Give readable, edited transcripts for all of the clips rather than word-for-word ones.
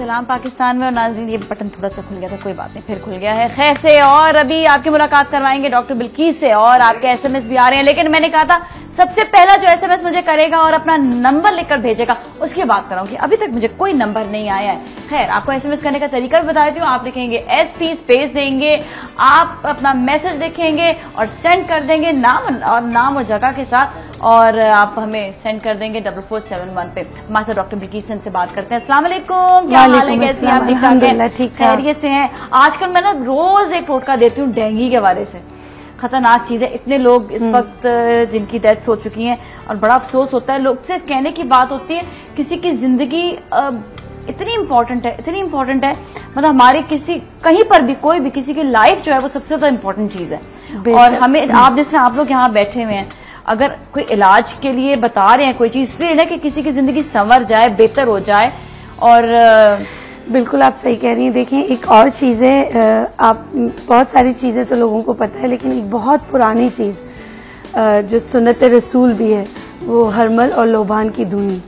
सलाम पाकिस्तान में। और नाज़रीन, ये बटन थोड़ा सा खुल गया था, कोई बात नहीं, फिर खुल गया है खैर से। और अभी आपकी मुलाकात करवाएंगे डॉक्टर बिल्कीस से, और आपके एसएमएस भी आ रहे हैं, लेकिन मैंने कहा था सबसे पहला जो एसएमएस मुझे करेगा और अपना नंबर लिखकर भेजेगा उसकी बात कराऊंगी। अभी तक मुझे कोई नंबर नहीं आया है। खैर, आपको एसएमएस करने का तरीका भी बता देती हूँ। आप लिखेंगे SP स्पेस देंगे, आप अपना मैसेज लिखेंगे और सेंड कर देंगे नाम और जगह के साथ, और आप हमें सेंड कर देंगे 4471 पे। हमारे साथ डॉक्टर बिल्कीस से बात करते हैं। अस्सलाम वालेकुम, क्या हाल है, कैसी हैं आप? ठीक खैरियत से हैं? आजकल मैं ना रोज एक टोटका देती हूँ डेंगू के बारे से। खतरनाक चीज है, इतने लोग इस वक्त जिनकी डेथ हो चुकी हैं और बड़ा अफसोस होता है। लोग से कहने की बात होती है, किसी की जिंदगी इतनी इम्पोर्टेंट है, मतलब हमारे कहीं पर भी कोई भी किसी की लाइफ जो है वो सबसे ज्यादा इम्पोर्टेंट चीज है। और हमें आप लोग यहाँ बैठे हुए हैं, अगर कोई इलाज के लिए बता रहे हैं कोई चीज, इसलिए ना कि किसी की जिंदगी संवर जाए, बेहतर हो जाए। और बिल्कुल आप सही कह रही हैं। देखिए, एक और चीज है, आप बहुत सारी चीजें तो लोगों को पता है, लेकिन एक बहुत पुरानी चीज जो सुन्नत रसूल भी है, वो हरमल और लोबान की धुनी।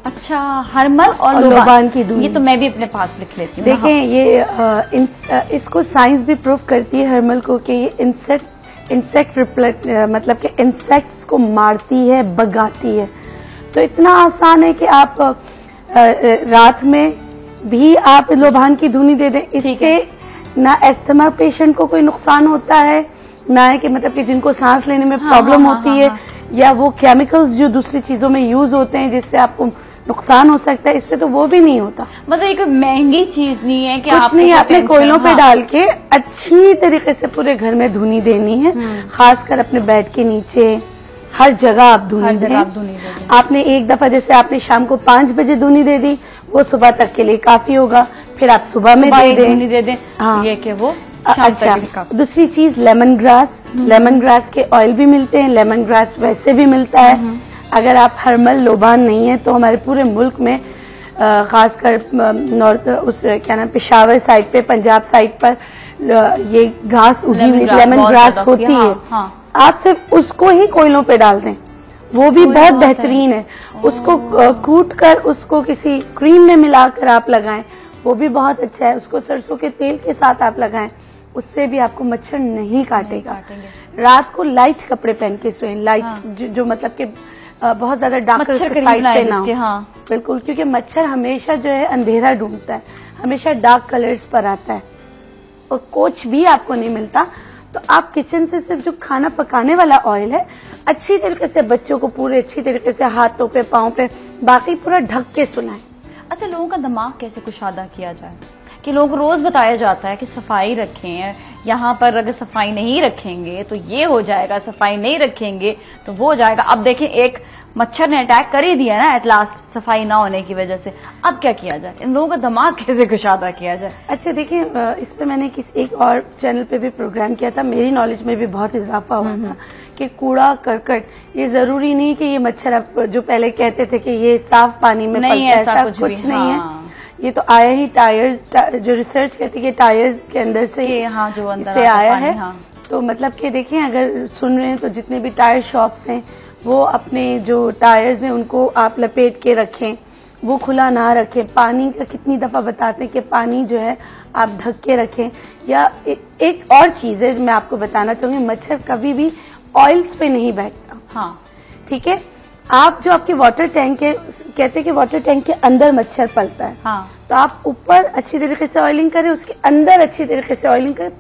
अच्छा, हरमल और लोबान की धुनी, ये तो मैं भी अपने पास लिख लेती हूँ। देखें, ये इसको साइंस भी प्रूव करती है हरमल को, कि ये इंसेक्ट रिप्लेट मतलब कि इंसेक्ट्स को मारती है, भगाती है। तो इतना आसान है कि आप रात में भी आप लोबान की धुनी दे दें। इससे ना अस्थमा पेशेंट को कोई नुकसान होता है, ना है कि मतलब कि जिनको सांस लेने में प्रॉब्लम होती है, या वो केमिकल्स जो दूसरी चीजों में यूज होते हैं जिससे आपको नुकसान हो सकता है, इससे तो वो भी नहीं होता। मतलब एक महंगी चीज नहीं है कि कुछ नहीं, आपने कोयलों पे डाल के अच्छी तरीके से पूरे घर में धुनी देनी है, खासकर अपने बेड के नीचे, हर जगह आप धुनी दें। आपने एक दफा, जैसे आपने शाम को 5 बजे धुनी दे दी, वो सुबह तक के लिए काफी होगा। फिर आप सुबह में दे दें। हाँ, ये कि वो अच्छा। दूसरी चीज लेमन ग्रास के ऑयल भी मिलते हैं, लेमन ग्रास वैसे भी मिलता है। अगर आप हरमल लोबान नहीं है तो हमारे पूरे मुल्क में खासकर नॉर्थ क्या नाम, पेशावर साइड पे, पंजाब साइड पर ये घास उगी हुई लेमन ग्रास होती है। आप सिर्फ उसको ही कोयलों पे डाल दें, वो भी बहुत बेहतरीन है। उसको कूट कर उसको किसी क्रीम में मिलाकर आप लगाएं, वो भी बहुत अच्छा है। उसको सरसों के तेल के साथ आप लगाएं, उससे भी आपको मच्छर नहीं काटेगा। रात को लाइट कपड़े पहन के सोएं, लाइट जो मतलब कि बहुत ज्यादा डार्क साइड पे ना हो। बिल्कुल, क्योंकि मच्छर हमेशा जो है अंधेरा ढूंढता है, हमेशा डार्क कलर्स पर आता है और कुछ भी आपको नहीं मिलता। तो आप किचन से सिर्फ जो खाना पकाने वाला ऑयल है, अच्छी तरीके से बच्चों को पूरे अच्छी तरीके से हाथों पे, पाँव पे, बाकी पूरा ढक के सुलाएं। अच्छा, लोगों का दिमाग कैसे कुशादा किया जाए कि लोगों को रोज बताया जाता है कि सफाई रखें, यहाँ पर अगर सफाई नहीं रखेंगे तो ये हो जाएगा, सफाई नहीं रखेंगे तो वो हो जाएगा। अब देखें, एक मच्छर ने अटैक कर ही दिया ना एट लास्ट, सफाई ना होने की वजह से। अब क्या किया जाए, इन लोगों का दिमाग कैसे कुशादा किया जाए? अच्छा, देखिए, इस पे मैंने एक और चैनल पे भी प्रोग्राम किया था, मेरी नॉलेज में भी बहुत इजाफा हुआ था कि कूड़ा करकट, ये जरूरी नहीं कि ये मच्छर, आप जो पहले कहते थे कि ये साफ पानी में नहीं, ऐसा कुछ नहीं है। ये तो आया ही टायर्स, जो रिसर्च कहती है कि टायर्स के अंदर से जो अंदर से आया है। तो मतलब कि देखिए, अगर सुन रहे हैं तो जितने भी टायर शॉप्स हैं, वो अपने जो टायर्स हैं उनको आप लपेट के रखें, वो खुला ना रखें। पानी का कितनी दफा बताते हैं कि पानी जो है आप ढक के रखें। या एक और चीज है मैं आपको बताना चाहूंगी, मच्छर कभी भी ऑयल्स पे नहीं बैठता। हाँ, ठीक है। आप जो आपके वाटर टैंक है, कहते हैं कि वाटर टैंक के अंदर मच्छर पलता है। हाँ, तो आप ऊपर अच्छी तरीके से ऑयलिंग करें, उसके अंदर अच्छी तरीके से ऑयलिंग करें,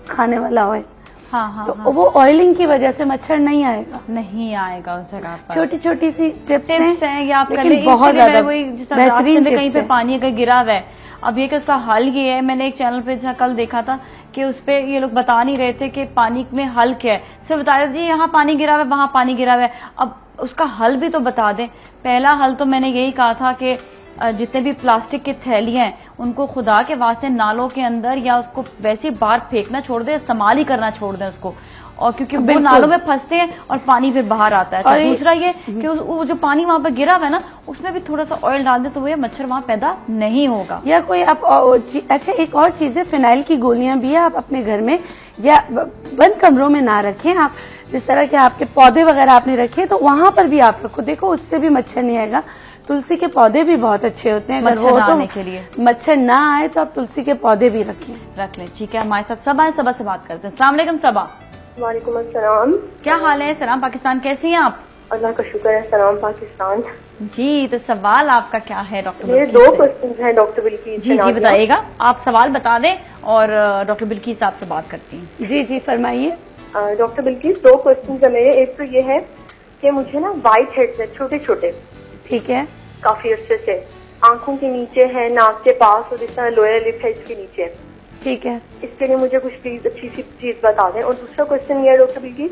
खाने वाला ऑयल। तो वो ऑयलिंग की वजह से मच्छर नहीं आएगा उस जगह पर। छोटी छोटी सी टिप्स हैं, ये आप लेकिन बहुत ज्यादा बेहतरीन। कहीं पे पानी का गिरा हुआ है, अब ये कि उसका हल ये है। मैंने एक चैनल पे कल देखा था कि उसपे ये लोग बता नहीं रहे थे कि पानी में हल क्या है, सिर्फ बता रहे थे यहाँ पानी गिरा हुआ है, वहां पानी गिरा हुआ है। अब उसका हल भी तो बता दें। पहला हल तो मैंने यही कहा था कि जितने भी प्लास्टिक की थैलियां हैं उनको खुदा के वास्ते नालों के अंदर या उसको वैसे बाहर फेंकना छोड़ दें, इस्तेमाल ही करना छोड़ दें उसको, और क्योंकि वो नालों में फंसते हैं और पानी फिर बाहर आता है। और दूसरा ये कि वो जो पानी वहां पर गिरा हुआ है ना, उसमें भी थोड़ा सा ऑयल डाल दे तो वो मच्छर वहां पैदा नहीं होगा। या कोई आप अच्छा, एक और चीज है, फिनाइल की गोलियां भी आप अपने घर में या बंद कमरों में ना रखें। आप जिस तरह के आपके पौधे वगैरह आपने रखे तो वहां पर भी आप रखो, देखो उससे भी मच्छर नहीं आएगा। तुलसी के पौधे भी बहुत अच्छे होते हैं, अगर मच्छर वो ना तो आने के लिए। मच्छर ना आए तो आप तुलसी के पौधे भी रख लें। ठीक है, हमारे साथ सबा है, सबा से बात करते हैं। अस्सलाम वालेकुम सबा। वालेकुम अस्सलाम। क्या हाल है? सलाम पाकिस्तान, कैसी हैं आप? अल्लाह का शुक्र है, सलाम पाकिस्तान। जी, तो सवाल आपका क्या है डॉक्टर मेरे बिल्कीस 2 से? क्वेश्चन हैं डॉक्टर बिल्कीस। जी जी बताइएगा, आप सवाल बता दें और डॉक्टर बिल्कीस आपसे बात करती हैं। जी जी फरमाइए। डॉक्टर बिल्कीस 2 क्वेश्चन है मेरे। एक तो ये है कि मुझे ना व्हाइट हेड्स है, छोटे छोटे, ठीक है, काफी अरसे से, आंखों के नीचे है, नाक के पास और इस तरह लोअर लिप है इसके नीचे। ठीक है, इसके लिए मुझे कुछ प्लीज अच्छी सी चीज बता दें। और दूसरा क्वेश्चन ये है डॉक्टर बिल्कीस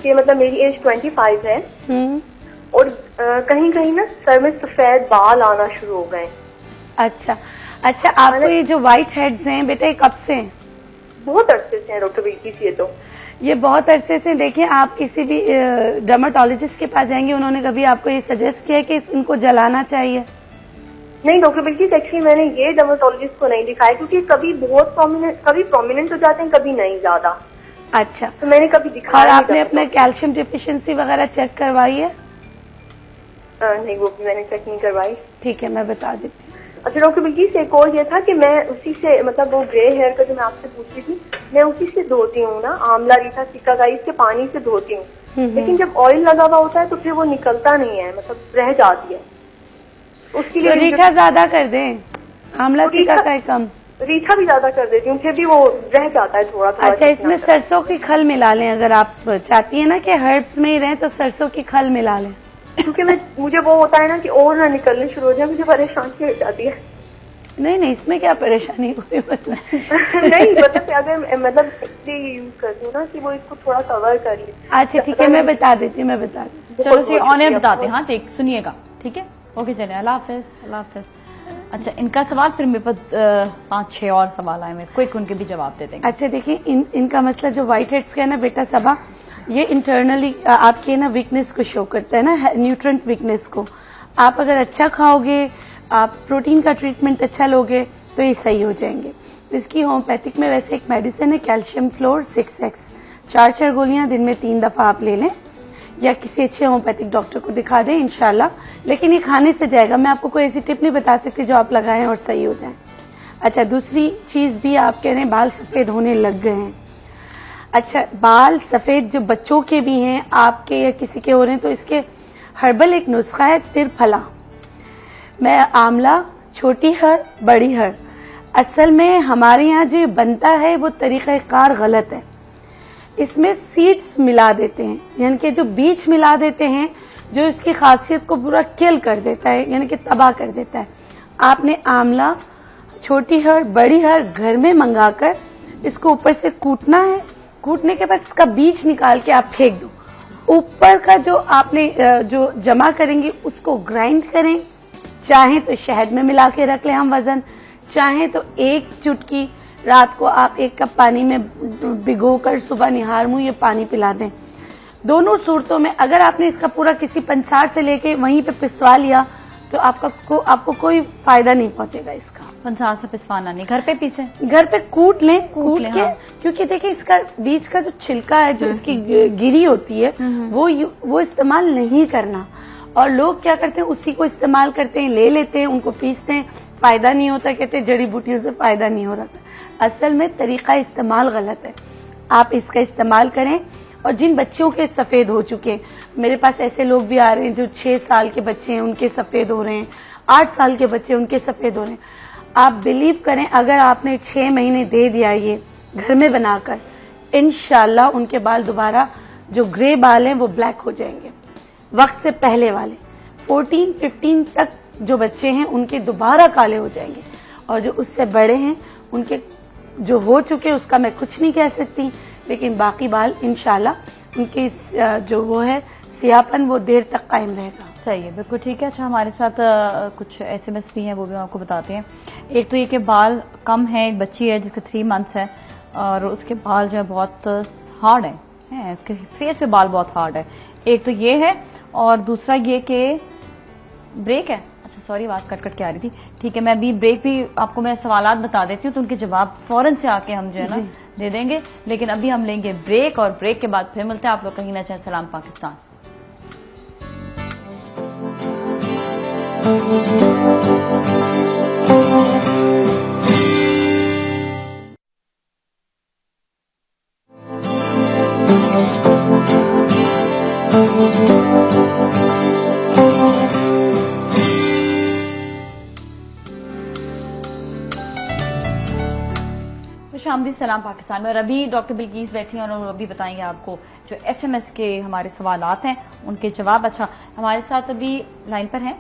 कि मतलब मेरी एज 25 है और कहीं कहीं ना सर में सफेद बाल आना शुरू हो गए। अच्छा अच्छा, आपको ये जो व्हाइट हेड्स हैं बेटा ये कब से हैं? बहुत अरसे से हैं डॉक्टर बिल्कीस। ये बहुत अरसे से। देखिए, आप किसी भी डर्माटोलॉजिस्ट के पास जाएंगे, उन्होंने कभी आपको ये सजेस्ट किया कि इनको जलाना चाहिए? नहीं डॉक्टर बिल्कीस, एक्चुअली मैंने ये डर्माटोलॉजिस्ट को नहीं दिखाया क्योंकि कभी बहुत प्रोमिनेंट हो जाते हैं, कभी नहीं ज्यादा। अच्छा, तो मैंने कभी दिखाया। और आपने अपने कैल्शियम डिफिशिएंसी वगैरह चेक करवाई है? नहीं, वो भी मैंने चेक नहीं करवाई। ठीक है, मैं बता देती हूँ। अच्छा डॉक्टर बिल्कीस, एक और ये था कि मैं उसी से मतलब वो ग्रे हेयर का जो मैं आपसे पूछ रही थी, मैं उसी से धोती हूँ ना, आंवला रीठा सिकाकाई के पानी से धोती हूँ, लेकिन जब ऑयल लगा हुआ होता है तो फिर वो निकलता नहीं है, मतलब रह जाती है। उसके लिए रीठा ज्यादा कर दें, आंवला सिकाकाई कम। रीठा भी ज्यादा कर देती हूँ, फिर भी वो रह जाता है थोड़ा थोड़ा। अच्छा, इसमें सरसों की खल मिला लें, अगर आप चाहती है ना कि हर्ब्स में ही रहें तो सरसों की खल मिला लें। क्योंकि मुझे वो होता है ना कि और ना निकलने शुरू हो जाए, मुझे परेशानी हो जाती है। नहीं नहीं, इसमें क्या परेशानी कोई नहीं, मतलब अगर मतलब यूज करती हूँ ना कि वो इसको थोड़ा कवर कर ले। अच्छा ठीक है, मैं बता देती हूँ। चलो सी ऑन एयर बताते हैं। हाँ ठीक, सुनिएगा। ठीक है, ओके, चलिए, अल्लाह हाफिज। अल्लाह हाफिज। अच्छा, इनका सवाल, फिर मेरे पास 5-6 और सवाल आए, मेरे क्विक उनके भी जवाब दे देंगे। अच्छा देखिए, इनका मसला जो व्हाइट हेड्स का है ना बेटा सबा, ये इंटरनली आपके ना वीकनेस को शो करता है ना, न्यूट्रिएंट वीकनेस को। आप अगर अच्छा खाओगे, आप प्रोटीन का ट्रीटमेंट अच्छा लोगे तो ये सही हो जाएंगे। इसकी होम्योपैथिक में वैसे एक मेडिसिन है कैल्शियम फ्लोर 6x, 4 गोलियां दिन में 3 दफा आप ले लें, या किसी अच्छे होम्योपैथिक डॉक्टर को दिखा दें इंशाल्लाह। लेकिन ये खाने से जाएगा, मैं आपको कोई ऐसी टिप नहीं बता सकती जो आप लगाएं और सही हो जाए। अच्छा, दूसरी चीज भी आप कह रहे हैं बाल सफेद होने लग गए हैं। अच्छा, बाल सफेद जो बच्चों के भी हैं, आपके या किसी के हो रहे हैं, तो इसके हर्बल एक नुस्खा है त्रिफला। मैं आंवला, छोटी हर, बड़ी हर, असल में हमारे यहाँ जो बनता है वो तरीक़ाकार गलत है। इसमें सीड्स मिला देते हैं, यानी कि जो बीज मिला देते हैं, जो इसकी खासियत को पूरा किल कर देता है, यानी कि तबाह कर देता है। आपने आंवला, छोटी हर, बड़ी हर घर में मंगाकर इसको ऊपर से कूटना है। कूटने के बाद इसका बीज निकाल के आप फेंक दो। ऊपर का जो आपने जो जमा करेंगे उसको ग्राइंड करें, चाहे तो शहद में मिला के रख लें हम वजन, चाहे तो 1 चुटकी रात को आप 1 कप पानी में भिगोकर सुबह निहार मुंह ये पानी पिला दें। दोनों सूरतों में अगर आपने इसका पूरा किसी पंसार से लेके वहीं पे पिसवा लिया तो आपको कोई फायदा नहीं पहुंचेगा इसका। पंसार से पिसवाना नहीं, घर पे पीसे, घर पे कूट लें के हाँ। क्योंकि देखिए इसका बीज का जो छिलका है, जो इसकी गिरी होती है, वो इस्तेमाल नहीं करना। और लोग क्या करते हैं, उसी को इस्तेमाल करते हैं, ले लेते हैं, उनको पीसते हैं, फायदा नहीं होता, कहते हैं जड़ी बूटियों से फायदा नहीं हो रहा था। असल में तरीका इस्तेमाल गलत है। आप इसका इस्तेमाल करें। और जिन बच्चों के सफेद हो चुके हैं, मेरे पास ऐसे लोग भी आ रहे हैं जो 6 साल के बच्चे हैं उनके सफेद हो रहे हैं, 8 साल के बच्चे उनके सफेद हो रहे हैं। आप बिलीव करें, अगर आपने 6 महीने दे दिया ये घर में बनाकर, इंशाल्लाह उनके बाल दोबारा जो ग्रे बाल हैं वो ब्लैक हो जाएंगे। वक्त से पहले वाले 14-15 तक जो बच्चे हैं उनके दोबारा काले हो जाएंगे, और जो उससे बड़े हैं उनके जो हो चुके उसका मैं कुछ नहीं कह सकती, लेकिन बाकी बाल इंशाल्लाह उनके जो वो है सियापन वो देर तक कायम रहेगा। सही है, बिल्कुल ठीक है। अच्छा, हमारे साथ कुछ SMS भी हैं, वो भी आपको बताते हैं। एक तो ये कि बाल कम है, एक बच्ची है जिसके 3 मंथ्स है और उसके बाल जो है बहुत हार्ड है, उसके फेस पे बाल बहुत हार्ड है। एक तो ये है, और दूसरा ये कि ब्रेक है। अच्छा सॉरी, आवाज कट कट के आ रही थी। ठीक है, मैं अभी ब्रेक भी आपको मैं सवालात बता देती हूँ तो उनके जवाब फौरन से आके हम जो है ना दे देंगे। लेकिन अभी हम लेंगे ब्रेक, और ब्रेक के बाद फिर मिलते हैं। आप लोग कहीं ना चाहे सलाम पाकिस्तान। शामदी सलाम पाकिस्तान में। और अभी डॉक्टर बिल्कीस बैठी हैं और अभी बताएंगे आपको जो SMS के हमारे सवालात हैं उनके जवाब। अच्छा, हमारे साथ अभी लाइन पर हैं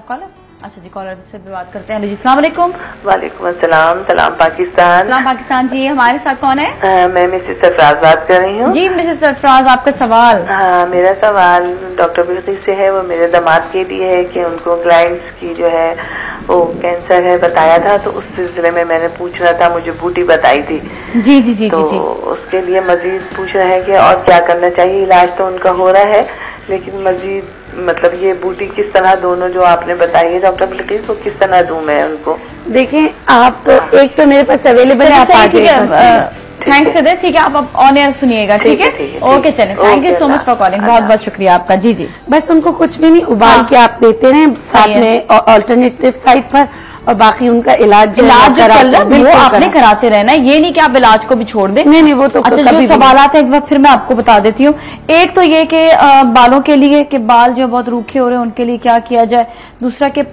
कॉलर। अच्छा जी, कॉलर से भी बात करते हैं। जी अस्सलाम वालेकुम। वालेकुम अस्सलाम। सलाम पाकिस्तान। सलाम पाकिस्तान जी। हमारे साथ कौन है? मैं मिसेस सरफराज बात कर रही हूँ। जी मिसेस सरफराज, आपका सवाल। हाँ, मेरा सवाल डॉक्टर बिल्कीस से है। वो मेरे दामाद के लिए है कि उनको ग्लैंड्स की जो है वो कैंसर है बताया था, तो उस सिलसिले में मैंने पूछना था, मुझे बूटी बताई थी। जी जी जी तो जी, उसके लिए मजीद पूछ रहे हैं कि और क्या करना चाहिए। इलाज तो उनका हो रहा है, लेकिन मजीद मतलब ये बूटी किस तरह, दोनों जो आपने बताई है डॉक्टर बिल्कीस, वो किस तरह दूं मैं उनको? देखें आप, एक तो मेरे पास अवेलेबल है, आप आ जाइएगा। थैंक्स कर ठीक है, आप ऑन एयर सुनिएगा। ठीक है, ओके चलें। Thank you so much for calling, बहुत बहुत शुक्रिया आपका। जी जी, बस उनको कुछ भी नहीं, उबाल के आप देते रहें साथ में ऑल्टरनेटिव साइड पर, और बाकी उनका इलाज जो चल रहा है वो आपने कराते रहना है। ये नहीं कि आप इलाज को भी छोड़ दें। नहीं वो तो अच्छा, जो सवालात है एक बार फिर मैं आपको बता देती हूँ। एक तो ये कि बालों के लिए कि बाल जो बहुत रूखे हो रहे हैं उनके लिए क्या किया जाए। दूसरा कि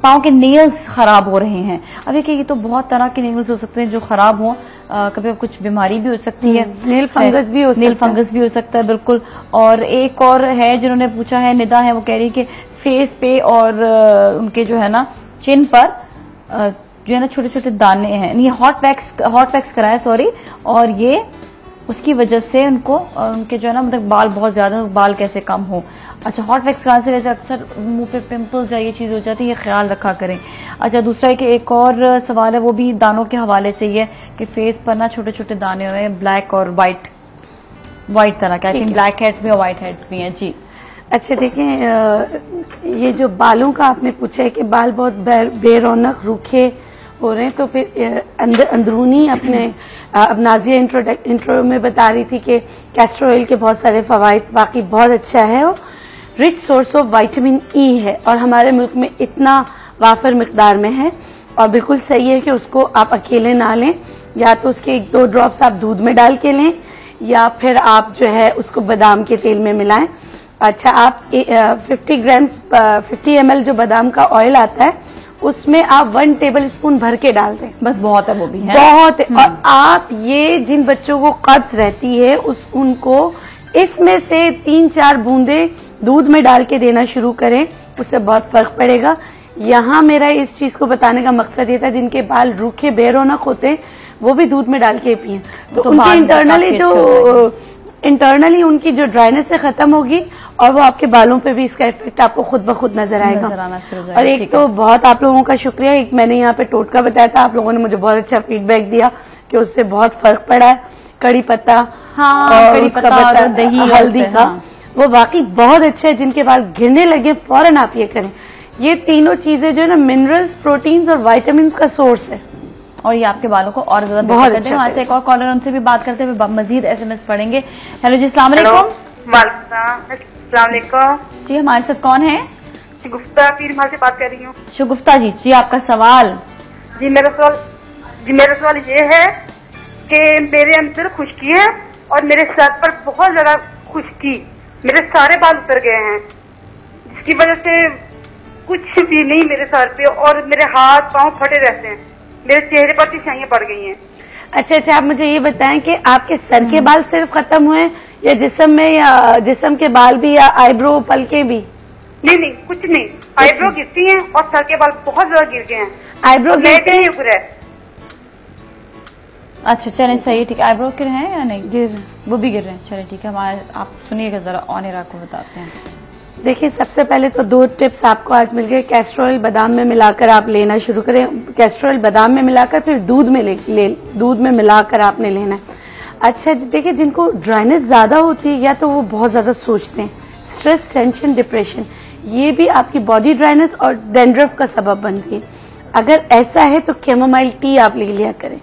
पाँव के नेल्स खराब हो रहे हैं। अब देखिए, ये तो बहुत तरह के नेल्स हो सकते हैं जो खराब हों, कभी कुछ बीमारी भी हो सकती है, नेल फंगस भी हो सकता है बिल्कुल। और एक और है जिन्होंने पूछा है, निदा है, वो कह रही कि फेस पे और उनके जो है ना चिन पर जो है ना छोटे छोटे दाने हैं, ये हॉट वैक्स कराया सॉरी, और ये उसकी वजह से उनको उनके जो है ना मतलब बाल बहुत ज्यादा, बाल कैसे कम हो। अच्छा, हॉट वैक्स कराने से वैसे अक्सर मुंह पे पिंपल्स या ये चीज हो जाती है, ये ख्याल रखा करें। अच्छा, दूसरा है कि एक और सवाल है, वो भी दानों के हवाले से ही है कि फेस पर ना छोटे छोटे दाने हो रहे हैं, ब्लैक और व्हाइट तरह के। आई थिंक ब्लैक हेड्स भी और व्हाइट हेड्स भी हैं। जी अच्छा, देखें ये जो बालों का आपने पूछा है कि बाल बहुत बेरौनक रूखे हो रहे हैं, तो फिर अंदरूनी अपने अब नाजिया इंट्रो में बता रही थी कि कैस्टर ऑयल के बहुत सारे फवाइद, बाकी बहुत अच्छा है, वो rich source of vitamin E है और हमारे मुल्क में इतना वाफर मिकदार में है, और बिल्कुल सही है कि उसको आप अकेले ना लें, या तो उसके 1-2 ड्रॉप्स आप दूध में डाल के लें, या फिर आप जो है उसको बादाम के तेल में मिलाएं। अच्छा, आप 50 ml जो बादाम का ऑयल आता है उसमें आप 1 टेबलस्पून भर के डाल दें, बस बहुत है, वो भी है बहुत है। और आप ये जिन बच्चों को कब्ज रहती है उनको इसमें से 3-4 बूंदे दूध में डाल के देना शुरू करें, उससे बहुत फर्क पड़ेगा। यहाँ मेरा इस चीज को बताने का मकसद ये था, जिनके बाल रूखे बेरौनक होते हैं वो भी दूध में डाल के पिए, तो उनके इंटरनली उनकी जो ड्राइनेस है खत्म होगी, और वो आपके बालों पे भी इसका इफेक्ट आपको खुद ब खुद नजर आएगा। और एक तो बहुत आप लोगों का शुक्रिया, एक मैंने यहाँ पे टोटका बताया था, आप लोगों ने मुझे बहुत अच्छा फीडबैक दिया कि उससे बहुत फर्क पड़ा है। कड़ी पत्ता, कड़ी पत्ता, दही, हल्दी का, वो वाकई बहुत अच्छा है। जिनके बाल गिरने लगे फौरन आप ये करें। ये तीनों चीजें जो है ना मिनरल्स, प्रोटीन्स और विटामिन का सोर्स है, और ये आपके बालों को और ज्यादा बहुत अच्छा। वहां से एक और कॉलर, उनसे भी बात करते हुए मजीद SMS पढ़ेंगे। हेलो जी, अस्सलाम वालेकुम। जी, हमारे साथ कौन है? गुफ्ता पीरमाल से बात कर रही हूँ। शुगुफ्ता जी, जी आपका सवाल। जी मेरा सवाल ये है कि मेरे अंदर खुश्की है और मेरे सर पर बहुत ज्यादा खुश्की, मेरे सारे बाल उतर गए हैं, जिसकी वजह से कुछ भी नहीं मेरे सर पे, और मेरे हाथ पांव फटे रहते हैं, मेरे चेहरे पर भी स्याहियां पड़ गई हैं। अच्छा, आप मुझे ये बताएं कि आपके सर के बाल सिर्फ खत्म हुए या जिस्म में, या जिस्म के बाल भी, या आईब्रो पलके भी? नहीं, कुछ नहीं, आईब्रो गिरती हैं और सर के बाल बहुत ज्यादा गिर गए हैं। आईब्रो गिरते हैं? अच्छा चलें, सही, ठीक है। आईब्रो गिर हैं या नहीं? गिर, वो भी गिर रहे हैं। चले ठीक है, हमारे आप सुनिएगा जरा, ऑन एयर आपको बताते हैं। देखिए, सबसे पहले तो 2 टिप्स आपको आज मिल गए। कैस्टर ऑयल बादाम में मिलाकर आप लेना शुरू करें। कैस्टर ऑयल बादाम में मिलाकर फिर दूध में मिलाकर आपने लेना है। अच्छा, देखिए, जिनको ड्राइनेस ज्यादा होती है, या तो वो बहुत ज्यादा सोचते हैं, स्ट्रेस, टेंशन, डिप्रेशन, ये भी आपकी बॉडी ड्राइनेस और डैंड्रफ का सबब बनती है। अगर ऐसा है तो कैमोमाइल टी आप ले लिया करें।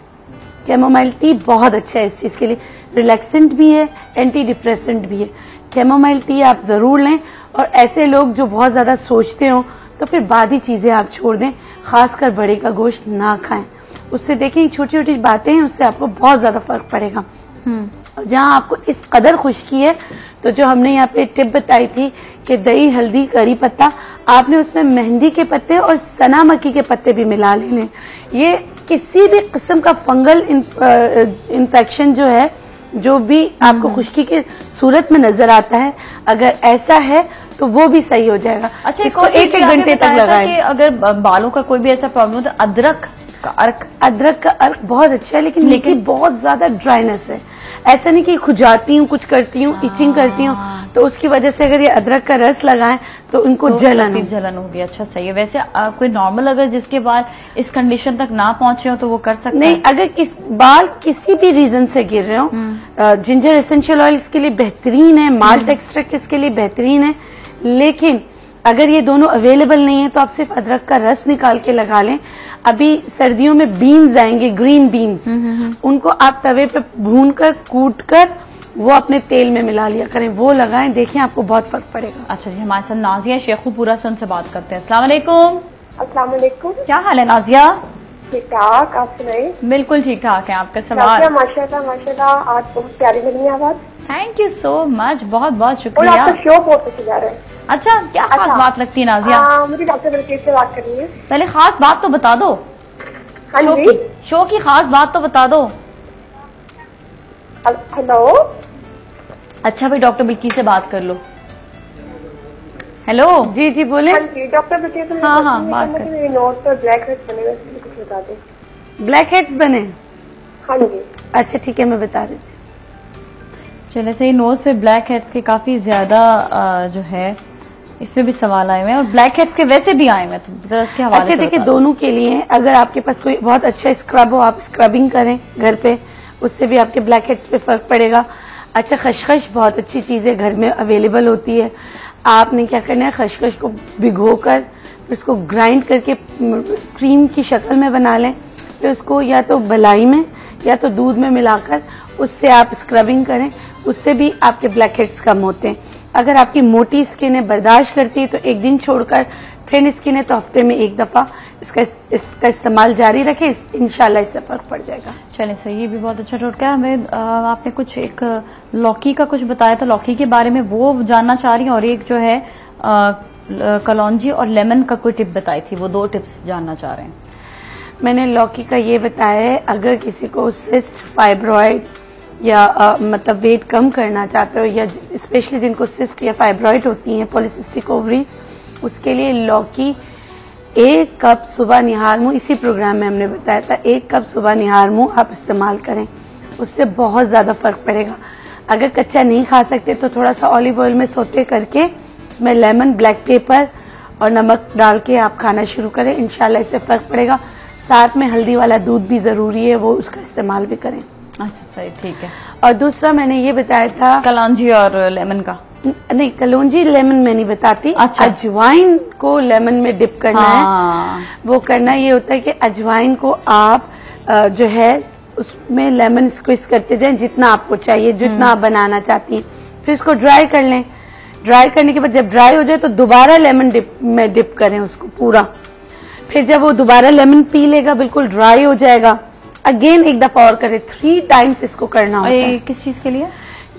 कैमोमाइल टी बहुत अच्छा है इस चीज के लिए, रिलैक्सेंट भी है, एंटी डिप्रेसेंट भी है। कैमोमाइल टी आप जरूर लें, और ऐसे लोग जो बहुत ज्यादा सोचते हो तो फिर बादी चीजें आप छोड़ दें, खासकर बड़े का गोश्त ना खाएं। उससे देखिए छोटी छोटी बातें हैं, उससे आपको बहुत ज्यादा फर्क पड़ेगा। जहाँ आपको इस कदर खुश्की है तो जो हमने यहाँ पे टिप बताई थी कि दही, हल्दी, करी पत्ता, आपने उसमें मेहंदी के पत्ते और सना मक्की के पत्ते भी मिला लेने। ये किसी भी किस्म का फंगल इन्फेक्शन जो है, जो भी आपको खुश्की के सूरत में नजर आता है, अगर ऐसा है तो वो भी सही हो जाएगा। अच्छा, इसको एक घंटे तक लगाएं। अगर बालों का कोई भी ऐसा प्रॉब्लम हो तो अदरक का अर्क बहुत अच्छा है, लेकिन बहुत ज्यादा ड्राइनेस है। ऐसा नहीं कि खुजाती हूँ, कुछ करती हूँ, इचिंग करती हूँ, तो उसकी वजह से अगर ये अदरक का रस लगाएं तो उनको जलन होगी। अच्छा, सही है। वैसे कोई नॉर्मल अगर जिसके बाल इस कंडीशन तक ना पहुंचे हो तो वो कर सकते नहीं। अगर बाल किसी भी रीजन से गिर रहे हो, जिंजर एसेंशियल ऑयल इसके लिए बेहतरीन है, माल्ट एक्सट्रैक्ट इसके लिए बेहतरीन है। लेकिन अगर ये दोनों अवेलेबल नहीं है तो आप सिर्फ अदरक का रस निकाल के लगा लें। अभी सर्दियों में बीन्स आएंगे, ग्रीन बीन्स, उनको आप तवे पे भूनकर, कूटकर वो अपने तेल में मिला लिया करें, वो लगाएं, देखें आपको बहुत फर्क पड़ेगा। अच्छा जी, हमारे साथ नाजिया शेखुपुरा से उनसे बात करते हैं। अस्सलाम वालेकुम। अस्सलाम वालेकुम। क्या हाल है नाजिया? ठीक ठाक, आप सुनाइए? बिल्कुल ठीक ठाक है। आपका सवाल? माशाल्लाह आज बहुत प्यारी लगी आवाज। थैंक यू सो मच, बहुत बहुत और शुक्रिया। आपका शो बहुत अच्छा जा रहा है। अच्छा, क्या खास बात लगती है नाजिया? मुझे डॉक्टर बलकीस से बात करनी है। पहले खास बात तो बता दो। हाँ जी, शो की खास बात तो बता दो। हेलो। अच्छा भाई, डॉक्टर बिल्की से बात कर लो। हेलो। जी जी बोले। हाँ जी, डॉक्टर बिल्कीस। हाँ, बात कर। मेरे नोट पर ब्लैक हेड्स बने हुए, कुछ बता दें। ब्लैक हेड्स बने? हाँ जी। अच्छा ठीक है, मैं बता देती हूँ। चले, सही। नोज पे ब्लैक हेड्स के काफी ज्यादा जो है इसमें भी सवाल आए हुए हैं, और ब्लैक हेड्स के वैसे भी आए हुए, तो इसके हवाले से। अच्छा देखिए, दोनों के लिए अगर आपके पास कोई बहुत अच्छा स्क्रब हो, आप स्क्रबिंग करें घर पे, उससे भी आपके ब्लैक हेड्स पे फर्क पड़ेगा। अच्छा, खसखस बहुत अच्छी चीज है, घर में अवेलेबल होती है। आपने क्या करना है, खसखस को भिगोकर उसको ग्राइंड करके क्रीम की शक्ल में बना लें, फिर उसको या तो मलाई में या तो दूध में मिलाकर उससे आप स्क्रबिंग करें, उससे भी आपके ब्लैक हेड्स कम होते हैं। अगर आपकी मोटी स्किन है, बर्दाश्त करती है, तो एक दिन छोड़कर, थिन स्किन है तो हफ्ते में एक दफा इसका इस्तेमाल जारी रखें, इंशाल्लाह इससे फर्क पड़ जाएगा। चलें सर, ये भी बहुत अच्छा टोटका है। हमें आपने कुछ एक लौकी का कुछ बताया था, लौकी के बारे में वो जानना चाह रही हैं, और एक जो है कलौंजी और लेमन का कोई टिप बताई थी, वो 2 टिप्स जानना चाह रहे हैं। मैंने लौकी का ये बताया है, अगर किसी को सिस्ट, फाइब्रॉइड या मतलब वेट कम करना चाहते हो, या स्पेशली जिनको सिस्ट या फाइब्रॉइड होती हैं, पॉलीसिस्टिक ओवरीज, उसके लिए लौकी 1 कप सुबह निहार मुंह, इसी प्रोग्राम में हमने बताया था, 1 कप सुबह निहार मुंह आप इस्तेमाल करें, उससे बहुत ज्यादा फर्क पड़ेगा। अगर कच्चा नहीं खा सकते तो थोड़ा सा ऑलिव ऑयल में सोते करके उसमें लेमन, ब्लैक पेपर और नमक डाल के आप खाना शुरू करें, इंशाल्लाह इससे फर्क पड़ेगा। साथ में हल्दी वाला दूध भी जरूरी है, वो उसका इस्तेमाल भी करें। अच्छा सही, ठीक है। और दूसरा मैंने ये बताया था कलौंजी और लेमन का। नहीं, कलौंजी लेमन मैं नहीं बताती। अच्छा। अजवाइन को लेमन में डिप करना है। वो करना ये होता है कि अजवाइन को आप जो है उसमें लेमन स्क्विज करते जाएं जितना आपको चाहिए, जितना आप बनाना चाहती हैं, फिर उसको ड्राई कर लें। ड्राई करने के बाद जब ड्राई हो जाए तो दोबारा लेमन में डिप करें उसको पूरा। फिर जब वो दोबारा लेमन पी लेगा, बिल्कुल ड्राई हो जाएगा, अगेन एक दफा और करें। 3 टाइम्स इसको करना होता है। किस चीज के लिए?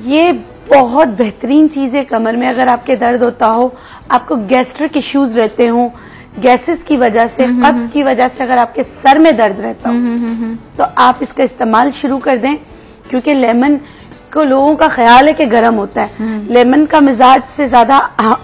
ये बहुत बेहतरीन चीज है कमर में, अगर आपके दर्द होता हो, आपको गैस्ट्रिक इश्यूज रहते हो, गैसेस की वजह से, कब्ज की वजह से, अगर आपके सर में दर्द रहता हो तो आप इसका इस्तेमाल शुरू कर दें, क्योंकि लेमन को लोगों का ख्याल है कि गर्म होता है। लेमन का मिजाज से ज्यादा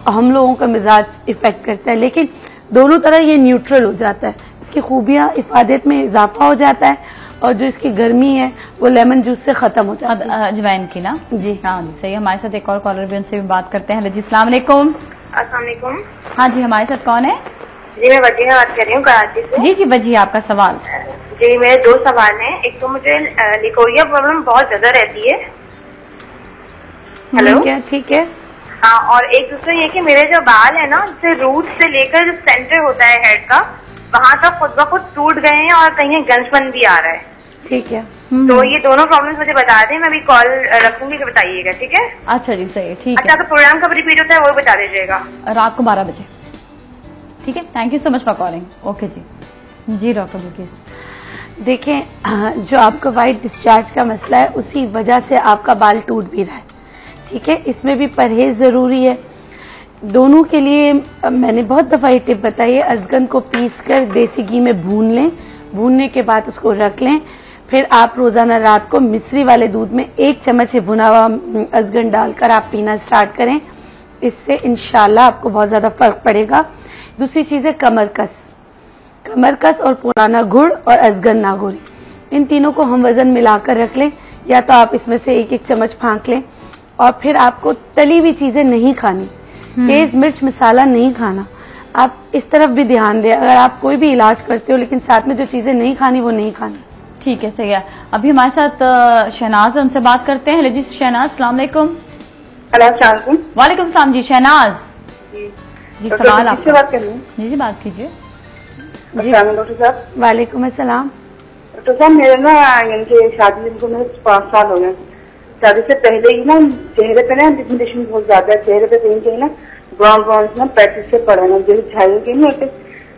हम लोगों का मिजाज इफेक्ट करता है, लेकिन दोनों तरह ये न्यूट्रल हो जाता है। इसकी खूबियां, इफादत में इजाफा हो जाता है, और जो इसकी गर्मी है वो लेमन जूस से खत्म हो जाती है। अजवाइन की ना? जी हाँ जी, सही। हमारे साथ एक और कॉलर भी, उनसे भी बात करते हैं। हेलो जी, अस्सलाम वालेकुम। अस्सलाम वालेकुम। हाँ जी, हमारे साथ कौन है? जी, मैं वजीहा बात कर रही हूँ कराची से। जी जी वजीहा, आपका सवाल। जी, मेरे 2 सवाल हैं। एक तो मुझे लिकोरिया प्रॉब्लम बहुत ज्यादा रहती है। हेलो, ठीक है। हाँ, और एक दूसरा ये कि मेरे जो बाल है ना, जैसे रूट से लेकर जो सेंटर होता है हेड का, वहाँ तक खुद ब खुद टूट गए हैं और कहीं गंजपन भी आ रहा है। ठीक है। तो ये दोनों प्रॉब्लम्स मुझे बता दें, मैं अभी कॉल रखूंगी तो बताइएगा, ठीक है? अच्छा जी, सही है, ठीक है। अच्छा, तो प्रोग्राम कब रिपीट होता है वो बता दीजिएगा। रात को 12 बजे, ठीक है। Thank you so much for calling. Okay जी। जी डॉक्टर बिल्किस, देखें, जो आपका वाइट डिस्चार्ज का मसला है उसी वजह से आपका बाल टूट भी रहा है, ठीक है। इसमें भी परहेज जरूरी है दोनों के लिए। मैंने बहुत दफा ये टिप बताई है, अजगन को पीस कर देसी घी में भून लें, भूनने के बाद उसको रख लें, फिर आप रोजाना रात को मिश्री वाले दूध में 1 चम्मच भुना हुआ अजगन डालकर आप पीना स्टार्ट करें। इससे इंशाल्लाह आपको बहुत ज्यादा फर्क पड़ेगा। दूसरी चीज है कमरकस। कमरकस और पुराना गुड़ और अजगन नागौरी, इन तीनों को हम वजन मिलाकर रख लें, या तो आप इसमें से 1-1 चम्मच फांक लें। और फिर आपको तली हुई चीजें नहीं खानी, तेज मिर्च मसाला नहीं खाना। आप इस तरफ भी ध्यान दें, अगर आप कोई भी इलाज करते हो लेकिन साथ में जो चीजें नहीं खानी वो नहीं खानी। ठीक है, सही है। अभी हमारे साथ शहनाज, उनसे बात करते हैं। हेलो जी शहनाज, अस्सलाम वालेकुम। वालेकुम सलाम जी शहनाज जी, सवाल आपसे बात करनी है। जी बात कीजिए। डॉक्टर साहब। वालेकुम अस्सलाम। डॉक्टर साहब, मेरे ना यानी कि शादी को मेरे 5 साल हो गए। शादी से पहले ही ना चेहरे पे ना पिगमेंटेशन बहुत ज्यादा है, चेहरे पे कहीं ना ब्राउन ना पैचेस से पड़े ना, जैसे छाई के नहीं होते,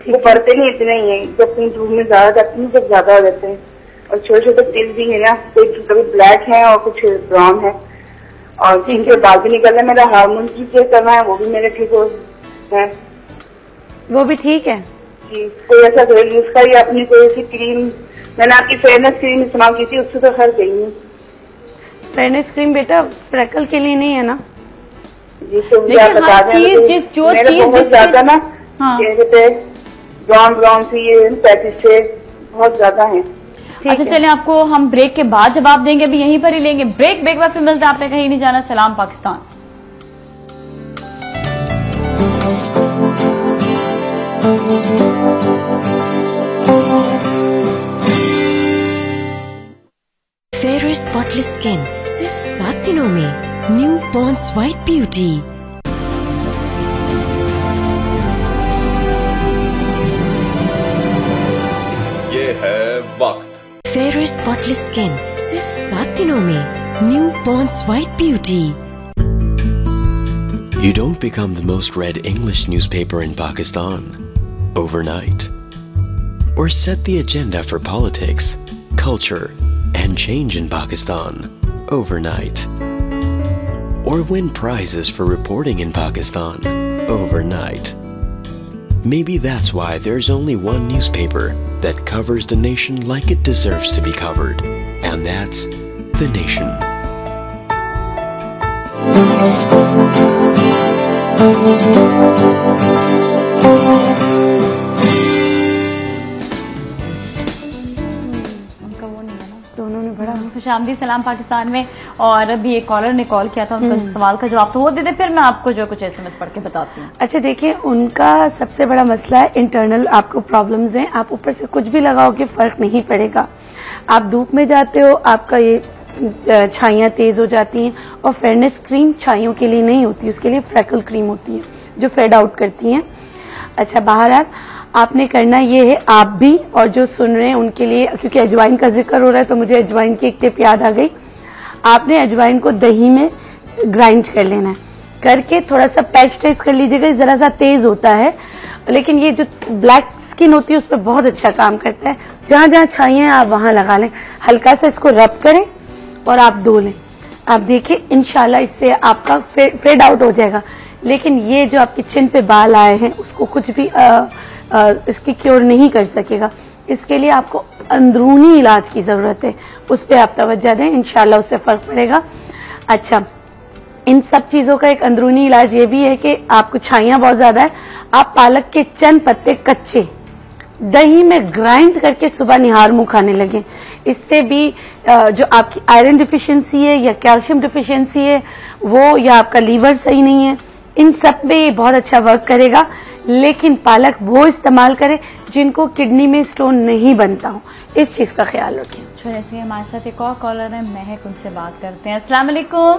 वो पड़ते नहीं इतने ही है। जब कहीं धूप में ज्यादा जाते हैं जब ज्यादा हो जाते हैं, और छोटे छोटे तिल भी है ना, कुछ कभी ब्लैक है और कुछ ब्राउन है, और इनके बाल भी निकल रहे हैं। मेरा हार्मोन भी चेक करना है, वो भी मेरे ठीक हो है। वो भी ठीक है जी। कोई ऐसा यूज का या अपनी कोई ऐसी क्रीम, मैंने आपकी फेयरनेस क्रीम इस्तेमाल की थी, उससे तो खैर गई नहीं। फेयरनेस क्रीम बेटा फ्रेकल के लिए नहीं है ना। जी, तो मुझे बता दें, बहुत ज्यादा ना चेहरे पे ब्राउन सी ये पैचेस से बहुत ज्यादा है। अच्छा चलिए, आपको हम ब्रेक के बाद जवाब देंगे, अभी यहीं पर ही लेंगे ब्रेक वक्त मिलता है, आपने कहीं नहीं जाना। सलाम पाकिस्तान। फेयर स्पॉटलेस स्किन सिर्फ 7 दिनों में। New Pond's white beauty. ये है वक्त। फेयर स्पॉटलेस स्किन सिर्फ 7 दिनों में। New Pond's white beauty. You don't become the most read English newspaper in Pakistan overnight, or set the agenda for politics, culture, and change in Pakistan overnight, or win prizes for reporting in Pakistan overnight. Maybe that's why there's only one newspaper that covers the nation like it deserves to be covered, and that's The Nation. उनका वो नहीं है ना, दोनों ने बड़ा खुशामदी सलाम पाकिस्तान में। और अभी एक कॉलर ने कॉल किया था, उनका सवाल का जवाब तो वो दे दे, फिर मैं आपको जो कुछ SMS पढ़ के बताती हूँ। अच्छा देखिए, उनका सबसे बड़ा मसला है इंटरनल आपको प्रॉब्लम्स हैं। आप ऊपर से कुछ भी लगाओगे फर्क नहीं पड़ेगा। आप धूप में जाते हो, आपका ये छाइयाँ तेज हो जाती हैं, और फेयरनेस क्रीम छाइयों के लिए नहीं होती, उसके लिए फ्रेकल क्रीम होती है जो फेड आउट करती हैं। अच्छा, बहरहाल आपने करना ये है, आप भी और जो सुन रहे हैं उनके लिए, क्योंकि अजवाइन का जिक्र हो रहा है तो मुझे अजवाइन की एक टिप याद आ गई। आपने अजवाइन को दही में ग्राइंड कर लेना है, करके थोड़ा सा पैच टेस्ट कर लीजिएगा, जरा सा तेज होता है, लेकिन ये जो ब्लैक स्किन होती है उस पर बहुत अच्छा काम करता है। जहां जहां छाइयां आप वहां लगा लें, हल्का सा इसको रब करें और आप धो लें। आप देखिए इंशाल्लाह इससे आपका फेड आउट हो जाएगा। लेकिन ये जो आपके चिन पे बाल आए हैं उसको कुछ भी इसकी क्योर नहीं कर सकेगा। इसके लिए आपको अंदरूनी इलाज की जरूरत है, उस पर आप तवज्जो दें, इंशाल्लाह उससे फर्क पड़ेगा। अच्छा, इन सब चीजों का एक अंदरूनी इलाज ये भी है कि आपको छाइयां बहुत ज्यादा है, आप पालक के चंद पत्ते कच्चे दही में ग्राइंड करके सुबह निहार मुंह खाने लगे। इससे भी जो आपकी आयरन डिफिशियंसी है या कैल्शियम डिफिशियंसी है वो, या आपका लीवर सही नहीं है, इन सब पे ये बहुत अच्छा वर्क करेगा। लेकिन पालक वो इस्तेमाल करें जिनको किडनी में स्टोन नहीं बनता हो, इस चीज का ख्याल रखें। अच्छा, ऐसे हमारे साथ एक और कॉलर है महक, उनसे बात करते हैं। अस्सलाम वालेकुम।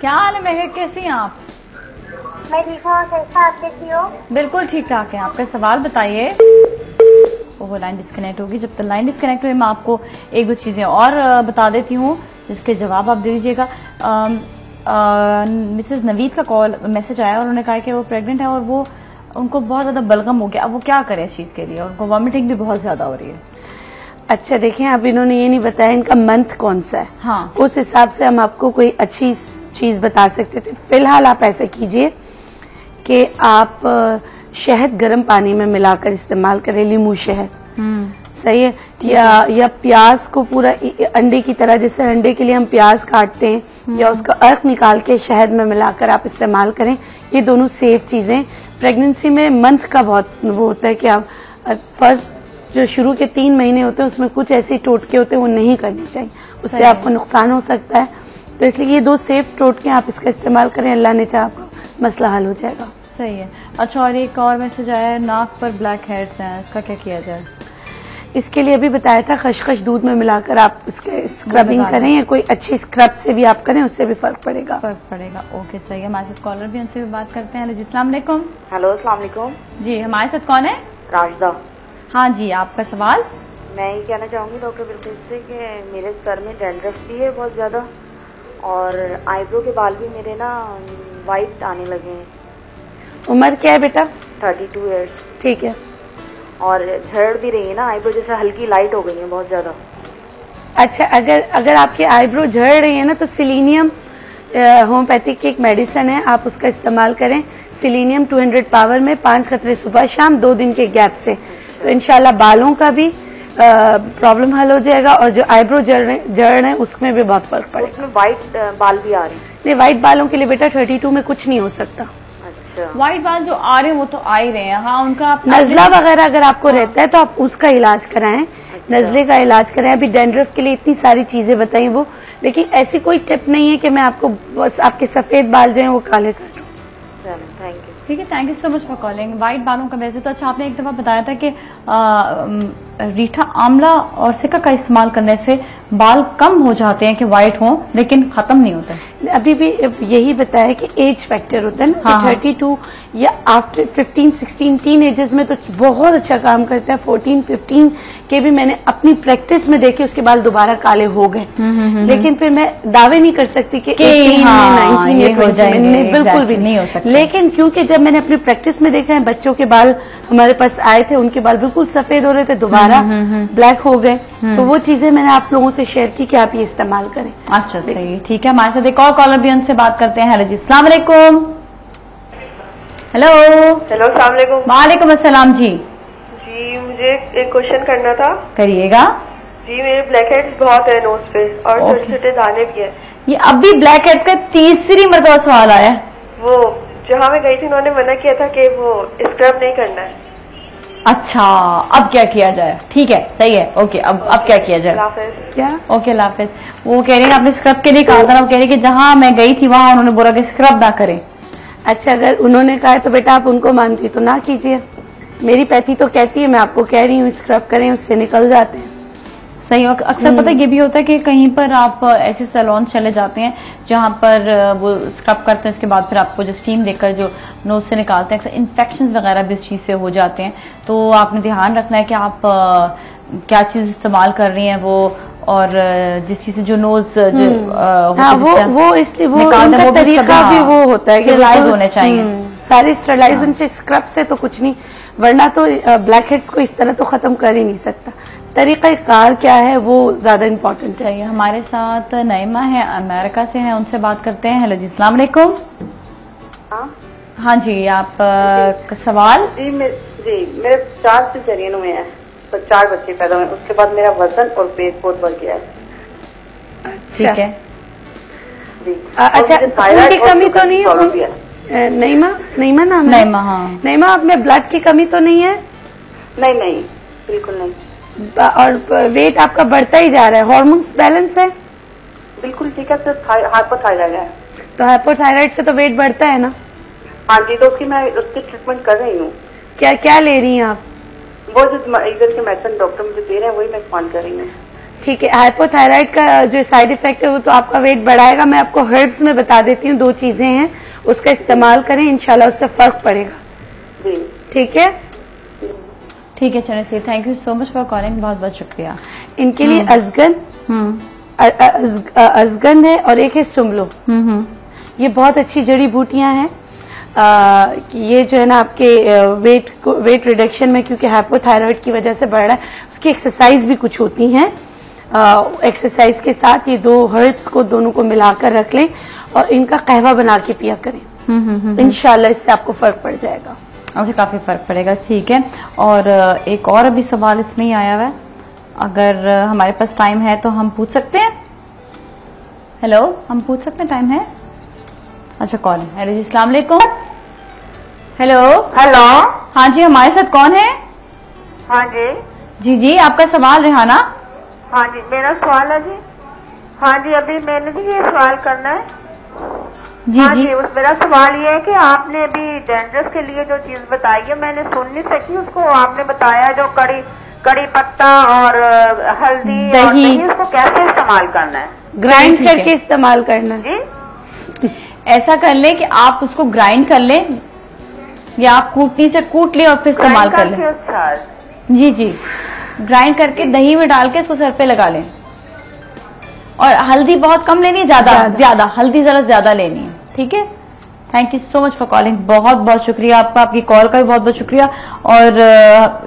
क्या हाल है महक, कैसी हैं आप? मैं ठीक हूँ, कैसा आप कैसी हो? बिल्कुल ठीक ठाक है। आपका सवाल बताइए। ओह लाइन डिस्कनेक्ट होगी। जब तक लाइन डिस्कनेक्ट हुई मैं आपको एक दो चीजें और बता देती हूँ जिसके जवाब आप दे दीजिएगा। मिसेज नवीद का कॉल मैसेज आया और उन्होंने कहा कि वो प्रेग्नेंट है और वो उनको बहुत ज्यादा बलगम हो गया। अब वो क्या करें इस चीज के लिए? उनको वॉमिटिंग भी बहुत ज्यादा हो रही है। अच्छा देखिए, अब इन्होंने ये नहीं बताया इनका मंथ कौन सा है। हाँ, उस हिसाब से हम आपको कोई अच्छी चीज बता सकते थे। फिलहाल आप ऐसे कीजिए कि आप शहद गर्म पानी में मिलाकर इस्तेमाल करें, लीमू शहद। सही है। या प्याज को पूरा अंडे की तरह, जैसे अंडे के लिए हम प्याज काटते हैं, या उसका अर्क निकाल के शहद में मिलाकर आप इस्तेमाल करें। ये दोनों सेफ चीजें। प्रेगनेंसी में मंथ का बहुत वो होता है कि आप फर्स्ट जो शुरू के 3 महीने होते हैं उसमें कुछ ऐसे टोटके होते हैं वो नहीं करने चाहिए, उससे आपको नुकसान हो सकता है। तो इसलिए ये 2 सेफ टोटके आप इसका इस्तेमाल करें, अल्लाह ने चाहा आपका मसला हल हो जाएगा। सही है। अच्छा, और एक और मैसेज आया है, नाक पर ब्लैक हेड्स हैं, इसका क्या किया जाए? इसके लिए अभी बताया था, खसखस दूध में मिलाकर आप इसके स्क्रबिंग करें, या कोई अच्छी स्क्रब से भी आप करें, उससे भी फर्क पड़ेगा। ओके, सही है। हमारे साथ कॉलर भी, उनसे भी बात करते हैं। हेलो जी, अस्सलाम वालेकुम। हेलो, अस्सलाम वालेकुम जी। हमारे साथ कौन है? राशिदा। हाँ जी, आपका सवाल? मैं ये कहना चाहूंगी डॉक्टर बिल्किस से कि मेरे सर में डैंड्रफ भी है बहुत ज्यादा, और आईब्रो के बाल भी मेरे ना वाइट आने लगे हैं। उम्र क्या है बेटा? 32 ईयर्स। ठीक है। और झड़ भी रही है ना, आईब्रो जैसे हल्की लाइट हो गई है बहुत ज्यादा। अच्छा, अगर आपकी आईब्रो झड़ रही है ना, तो सिलीनियम होम्योपैथिक की एक मेडिसिन है, आप उसका इस्तेमाल करें। सिलीनियम 200 पावर में 5 कतरे सुबह शाम 2 दिन के गैप से, तो इंशाल्लाह बालों का भी प्रॉब्लम हल हो जाएगा, और जो आईब्रो जड़ रहे हैं उसमें भी बहुत फर्क पड़ेगा। उसमें व्हाइट बाल भी आ रहे हैं? नहीं, व्हाइट बालों के लिए बेटा 32 में कुछ नहीं हो सकता। व्हाइट बाल जो आ रहे हैं वो तो आ ही रहे हैं। हाँ, उनका नजला वगैरह अगर आपको रहता है तो आप उसका इलाज कराएं, नजले का इलाज कराएं। अभी डैंड्रफ के लिए इतनी सारी चीजें बताई वो, लेकिन ऐसी कोई टिप नहीं है कि मैं आपको बस आपके सफेद बाल जो है वो काले कर दूं। Thank you. ठीक है, thank you so much for calling. White बालों का वैसे तो अच्छा, आपने एक दफा बताया था कि रीठा, आंवला और सिक्का का इस्तेमाल करने से बाल कम हो जाते हैं कि व्हाइट हों, लेकिन खत्म नहीं होते। अभी भी यही बताया कि एज फैक्टर होता है ना। हाँ, 32 या आफ्टर 15-16 टीन एजेस में तो बहुत अच्छा काम करता है। 14-15 के भी मैंने अपनी प्रैक्टिस में देखे, उसके बाद दोबारा काले हो गए। लेकिन फिर मैं दावे नहीं कर सकती कि 18 में 19 या 20 में बिल्कुल भी नहीं हो सकता। लेकिन क्योंकि जब मैंने अपनी प्रैक्टिस में देखा है, बच्चों के बाल हमारे पास आए थे, उनके बाल बिल्कुल सफेद हो रहे थे, दोबारा ब्लैक हो गए, तो वो चीजें मैंने आप लोगों से शेयर की कि आप ये इस्तेमाल करें। अच्छा, सही, ठीक है। हमारे साथ एक और कॉलर भी, उनसे बात करते हैं। हेलो जी, अस्सलाम वालेकुम। हेलो। हेलो, अस्सलाम वालेकुम। वालेकुम अस्सलाम जी। जी, मुझे एक क्वेश्चन करना था। करिएगा जी। मेरे ब्लैक हेड्स बहुत है नोज पे, और छोटे छोटे दाने भी है। ये अभी ब्लैक हेड्स का तीसरी मरतबा सवाल आया। वो जहाँ मैं गई थी उन्होंने मना किया था कि वो स्क्रब नहीं करना है। अच्छा, अब क्या किया जाए? ठीक है, सही है, ओके। अब क्या किया जाए? क्या? ओके, लाफिज। वो कह रहे हैं आपने स्क्रब के लिए कहा था ना, वो कह रहे हैं कि जहाँ मैं गई थी वहां उन्होंने बोला कि स्क्रब ना करें। अच्छा, अगर उन्होंने कहा तो बेटा आप उनको मानती तो ना कीजिए। मेरी पैथी तो कहती है, मैं आपको कह रही हूँ स्क्रब करें, उससे निकल जाते हैं। सही। अक्सर पता है ये भी होता है कि कहीं पर आप ऐसे सैलून चले जाते हैं जहां पर वो स्क्रब करते हैं, उसके बाद फिर आपको जो स्टीम देकर जो नोज से निकालते हैं, अक्सर इन्फेक्शंस वगैरह भी इस चीज से हो जाते हैं। तो आपने ध्यान रखना है कि आप क्या चीज इस्तेमाल कर रही हैं वो, और जिस चीज से जो नोज वो इसलिए वो उनका तरीका भी वो होता है कि स्टरलाइज होने चाहिए सारे स्टरलाइज। उनसे स्क्रब से तो कुछ नहीं, वरना तो ब्लैक हेड्स को इस तरह तो खत्म कर ही नहीं सकता। तरीका कार क्या है वो ज्यादा इम्पोर्टेंट है। हमारे साथ नईमा है, अमेरिका से है, उनसे बात करते हैं। हेलो जी, अस्सलाम वालेकुम। हाँ जी, आप सवाल? जी मेरे 4 सिजेरियन हुए हैं, तो 4 बच्चे पैदा हुए। उसके बाद मेरा वजन और पेट बहुत बढ़ गया है। ठीक है जी। अच्छा, खून की कमी तो नहीं है? नईमा नाम है? नईमा, हाँ। नईमा, आप में ब्लड की कमी तो नहीं है? नहीं, बिल्कुल नहीं। और वेट आपका बढ़ता ही जा रहा है, हार्मोन्स बैलेंस है? बिल्कुल ठीक है, सिर्फ हाइपोथायराइड है। तो हाइपोथायराइड से तो वेट बढ़ता है ना? हाँ जी, तो मैं उसकी ट्रीटमेंट कर रही हूँ। क्या ले रही हैं आप? वो जो इधर के मेडिसिन डॉक्टर मुझे दे रहे हैं वही मैं इस्तेमाल कर रही हूँ। ठीक है। हाइपोथायराइड का जो साइड इफेक्ट है वो तो आपका वेट बढ़ाएगा। मैं आपको हर्ब्स में बता देती हूँ, 2 चीजें हैं, उसका इस्तेमाल करें, इंशाल्लाह उससे फर्क पड़ेगा। ठीक है, ठीक है चले सी, thank you so much for calling, बहुत बहुत शुक्रिया। इनके लिए अजगन है और एक है सुमलो। ये बहुत अच्छी जड़ी बूटियां हैं। ये जो है ना आपके वेट रिडक्शन में, क्योंकि हाइपोथायराइड की वजह से बढ़ रहा है, उसकी एक्सरसाइज भी कुछ होती हैं। एक्सरसाइज के साथ ये 2 हर्ब्स को दोनों को मिलाकर रख लें और इनका कहवा बना के पिया करें। इंशाल्लाह इससे आपको फर्क पड़ जाएगा। मुझे काफी फर्क पड़ेगा। ठीक है, और एक और अभी सवाल इसमें ही आया हुआ है, अगर हमारे पास टाइम है तो हम पूछ सकते हैं। हेलो, हम पूछ सकते हैं, टाइम है? अच्छा, कॉल है। हेलो जी, अस्सलाम वालेकुम। हेलो हेलो, हाँ जी, हमारे साथ कौन है? हाँ जी जी जी, आपका सवाल रेहाना? हाँ जी, मेरा सवाल है जी। हाँ जी, अभी मैंने जी ये सवाल करना है। जी हाँ जी, मेरा सवाल ये है कि आपने अभी डैंड्रफ के लिए जो चीज बताई है, मैंने सुन नहीं सकी उसको। आपने बताया जो कड़ी पत्ता और हल्दी और दही, उसको कैसे इस्तेमाल करना है? ग्राइंड करके इस्तेमाल करना है जी। ऐसा कर ले कि आप उसको ग्राइंड कर लें या आप कूटनी से कूट लें और फिर इस्तेमाल कर लें। जी जी, ग्राइंड करके दही में डाल के इसको सर पे लगा लें। और हल्दी बहुत कम लेनी है, ज्यादा हल्दी जरा ज्यादा लेनी है। ठीक है, thank you so much for calling, बहुत बहुत शुक्रिया आपका, आपकी कॉल का भी बहुत बहुत शुक्रिया। और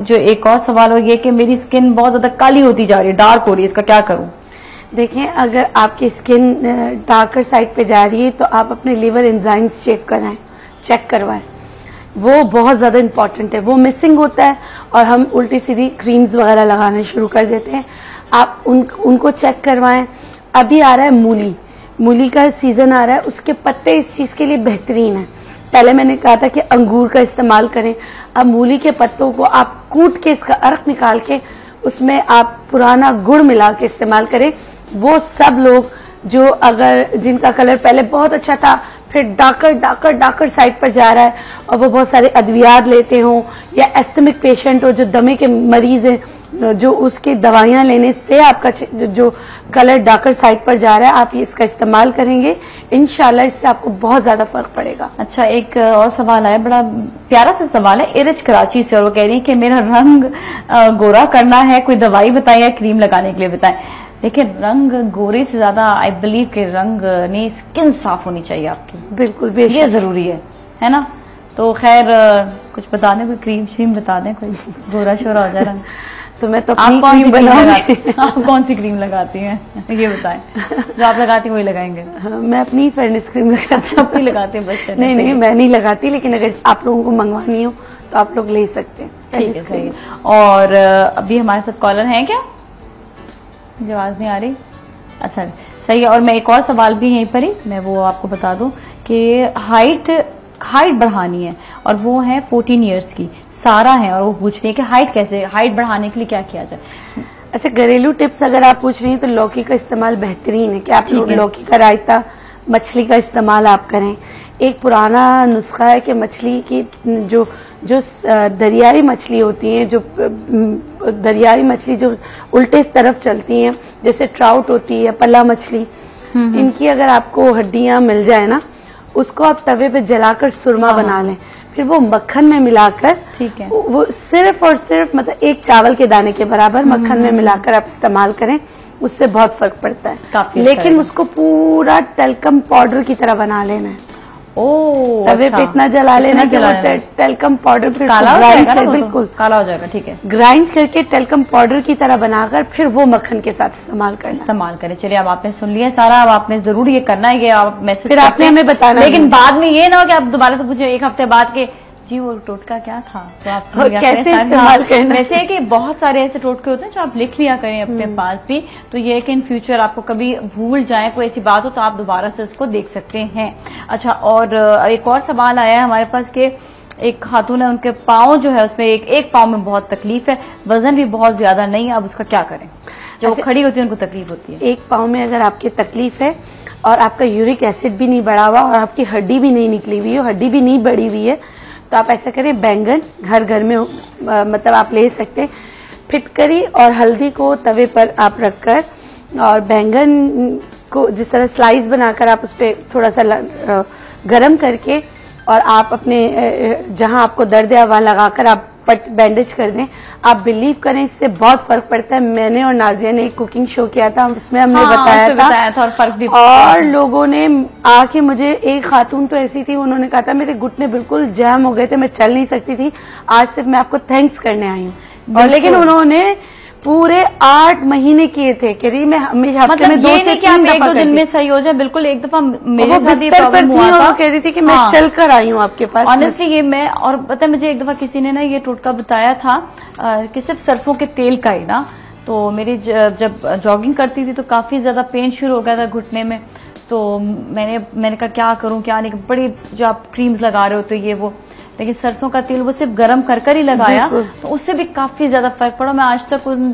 जो एक और सवाल हो ये कि मेरी स्किन बहुत ज्यादा काली होती जा रही है, डार्क हो रही है, इसका क्या करूं? देखें, अगर आपकी स्किन डार्कर साइड पे जा रही है तो आप अपने लिवर एंजाइम्स चेक करवाएं। वो बहुत ज्यादा इंपॉर्टेंट है, वो मिसिंग होता है और हम उल्टी सीधी क्रीम्स वगैरह लगाने शुरू कर देते हैं। आप उनको चेक करवाएं। अभी आ रहा है मूली का सीजन आ रहा है, उसके पत्ते इस चीज के लिए बेहतरीन है। पहले मैंने कहा था कि अंगूर का इस्तेमाल करें, अब मूली के पत्तों को आप कूट के इसका अर्क निकाल के उसमें आप पुराना गुड़ मिला के इस्तेमाल करें। वो सब लोग जो जिनका कलर पहले बहुत अच्छा था फिर डार्कर साइड पर जा रहा है और वो बहुत सारे अद्वियात लेते हों, या एस्थमिक पेशेंट हो जो दमे के मरीज हैं, जो उसकी दवाइयां लेने से आपका जो कलर डार्कर साइड पर जा रहा है, आप इसका इस्तेमाल करेंगे, इंशाल्लाह इससे आपको बहुत ज्यादा फर्क पड़ेगा। अच्छा, एक और सवाल है, बड़ा प्यारा सा सवाल है, इरज कराची से, और वो कह रही है कि मेरा रंग गोरा करना है, कोई दवाई बताएं या क्रीम लगाने के लिए बताएं। देखिए, रंग गोरे से ज्यादा आई बिलीव के रंग नहीं, स्किन साफ होनी चाहिए आपकी। बिल्कुल, ये जरूरी है ना? तो खैर कुछ बता दें, कोई क्रीम श्रीम बता दें, कोई गोरा शोरा हो जाए रंग। तो मैं तो आप कौन सी क्रीम लगाती हैं? आप कौन सी क्रीम लगाती हैं ये बताएं, जो आप लगाती हैं वही लगाएंगे। मैं अपनी फेयरनेस क्रीम लगाती हूँ। अपनी लगाती हैं बस? नहीं, मैं नहीं लगाती, लेकिन अगर आप लोगों को मंगवानी हो तो आप लोग ले सकते हैं। ठीक है। और अभी हमारे साथ कॉलर हैं क्या? जो आवाज नहीं आ रही। अच्छा, सही है। और मैं एक और सवाल भी यहीं पर ही मैं वो आपको बता दूं कि हाइट बढ़ानी है, और वो है 14 इयर्स की सारा है, और वो पूछ रही है कि हाइट बढ़ाने के लिए क्या किया जाए। अच्छा, घरेलू टिप्स अगर आप पूछ रही हैं तो लौकी का इस्तेमाल बेहतरीन है कि आप लौकी का रायता, मछली का इस्तेमाल आप करें। एक पुराना नुस्खा है कि मछली की जो दरियाई मछली होती हैं, जो दरियाई मछली जो उल्टे तरफ चलती हैं, जैसे ट्राउट होती है, पल्ला मछली, इनकी अगर आपको हड्डियां मिल जाए ना, उसको आप तवे पे जलाकर सुरमा बना लें, फिर वो मक्खन में मिलाकर, ठीक है, वो सिर्फ और सिर्फ मतलब एक चावल के दाने के बराबर मक्खन में मिलाकर आप इस्तेमाल करें, उससे बहुत फर्क पड़ता है। लेकिन उसको पूरा टलकम पाउडर की तरह बना लेना है। तवे पे इतना जला लेना कि टेल्कम पाउडर फिर बिल्कुल काला हो जाएगा। ठीक है, ग्राइंड करके टेल्कम पाउडर की तरह बनाकर फिर वो मक्खन के साथ इस्तेमाल करें। चलिए, अब आपने सुन लिया सारा, अब आपने जरूर ये करना है कि आप मैसेज फिर आपने हमें बताना, लेकिन बाद में ये ना हो कि आप दोबारा से पूछे एक हफ्ते बाद के जी वो टोटका क्या था, तो आप कैसे इस्तेमाल करना। वैसे है कि बहुत सारे ऐसे टोटके होते हैं जो आप लिख लिया करें अपने पास भी, तो ये है कि इन फ्यूचर आपको कभी भूल जाए कोई ऐसी बात हो तो आप दोबारा से उसको देख सकते हैं। अच्छा, और एक और सवाल आया है हमारे पास कि एक खातून है, उनके पाँव जो है उसमें एक पाँव में बहुत तकलीफ है, वजन भी बहुत ज्यादा नहीं है, अब उसका क्या करें? जो खड़ी होती है उनको तकलीफ होती है। एक पाँव में अगर आपकी तकलीफ है और आपका यूरिक एसिड भी नहीं बढ़ा हुआ और आपकी हड्डी भी नहीं निकली हुई है, हड्डी भी नहीं बढ़ी हुई है, तो आप ऐसा करें, बैंगन घर में मतलब आप ले सकते हैं, फिटकरी और हल्दी को तवे पर आप रखकर और बैंगन को जिस तरह स्लाइस बनाकर आप उस पर थोड़ा सा गरम करके और आप अपने जहां आपको दर्द है वहां लगाकर आप बैंडेज कर दें, आप बिलीव करें इससे बहुत फर्क पड़ता है। मैंने और नाजिया ने एक कुकिंग शो किया था, उसमें हमने बताया था और फर्क भी, और लोगों ने आके मुझे, एक खातून तो ऐसी थी, उन्होंने कहा था मेरे घुटने बिल्कुल जैम हो गए थे, मैं चल नहीं सकती थी, आज सिर्फ मैं आपको थैंक्स करने आई हूँ। और लेकिन उन्होंने पूरे 8 महीने किए थे, कह रही मैं हमेशा हफ्ते में 2 से 3 दफा, 1-2 दिन में सही हो जाए। बिल्कुल, एक दफा मेरे साथ ये प्रॉब्लम हुआ था, कह रही थी कि मैं चल कर आई हूँ आपके पास। ऑनेस्टली ये मैं, और पता है मुझे एक दफा किसी ने ना ये टोटका बताया था कि सिर्फ सरसों के तेल का ही ना, तो मेरी जब जॉगिंग करती थी तो काफी ज्यादा पेन शुरू हो गया था घुटने में, तो मैंने कहा क्या करूं क्या नहीं, बड़ी जो आप क्रीम्स लगा रहे होते ये वो, लेकिन सरसों का तेल वो सिर्फ गर्म कर ही लगाया तो उससे भी काफी ज्यादा फर्क पड़ा। मैं आज तक उन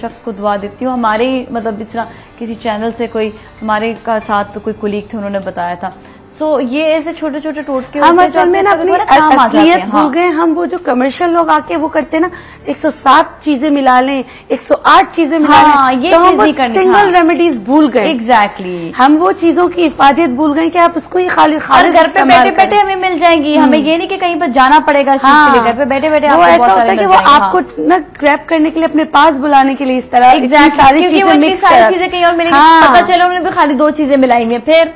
शख्स को दुआ देती हूँ। हमारे मतलब इस तरह किसी चैनल से कोई हमारे का साथ तो कोई कुलीग थे, उन्होंने बताया था। सो ये ऐसे छोटे छोटे टोटके हम असल में ना अपनी असलियत भूल गए। हम वो जो कमर्शियल लोग आके वो करते हैं ना, 107 चीजें मिला लें, 108 चीजें मिला लें, ये तो हम चीज वो सिंगल रेमेडीज भूल गए। एग्जैक्टली, हम वो चीजों की इफादियत भूल गए कि आप उसको ही खाली घर पे बैठे बैठे हमें मिल जाएंगी। हमें ये नहीं कि कहीं पर जाना पड़ेगा चीज के लिए, घर पे बैठे बैठे वो ऐसा होता है कि वो आपको ना ग्रैब करने के लिए, अपने पास बुलाने के लिए इस तरह सारी चीजें कहीं और मिलेंगी, पता चलो उन्होंने भी खाली 2 चीजें मिलाई हुई, फिर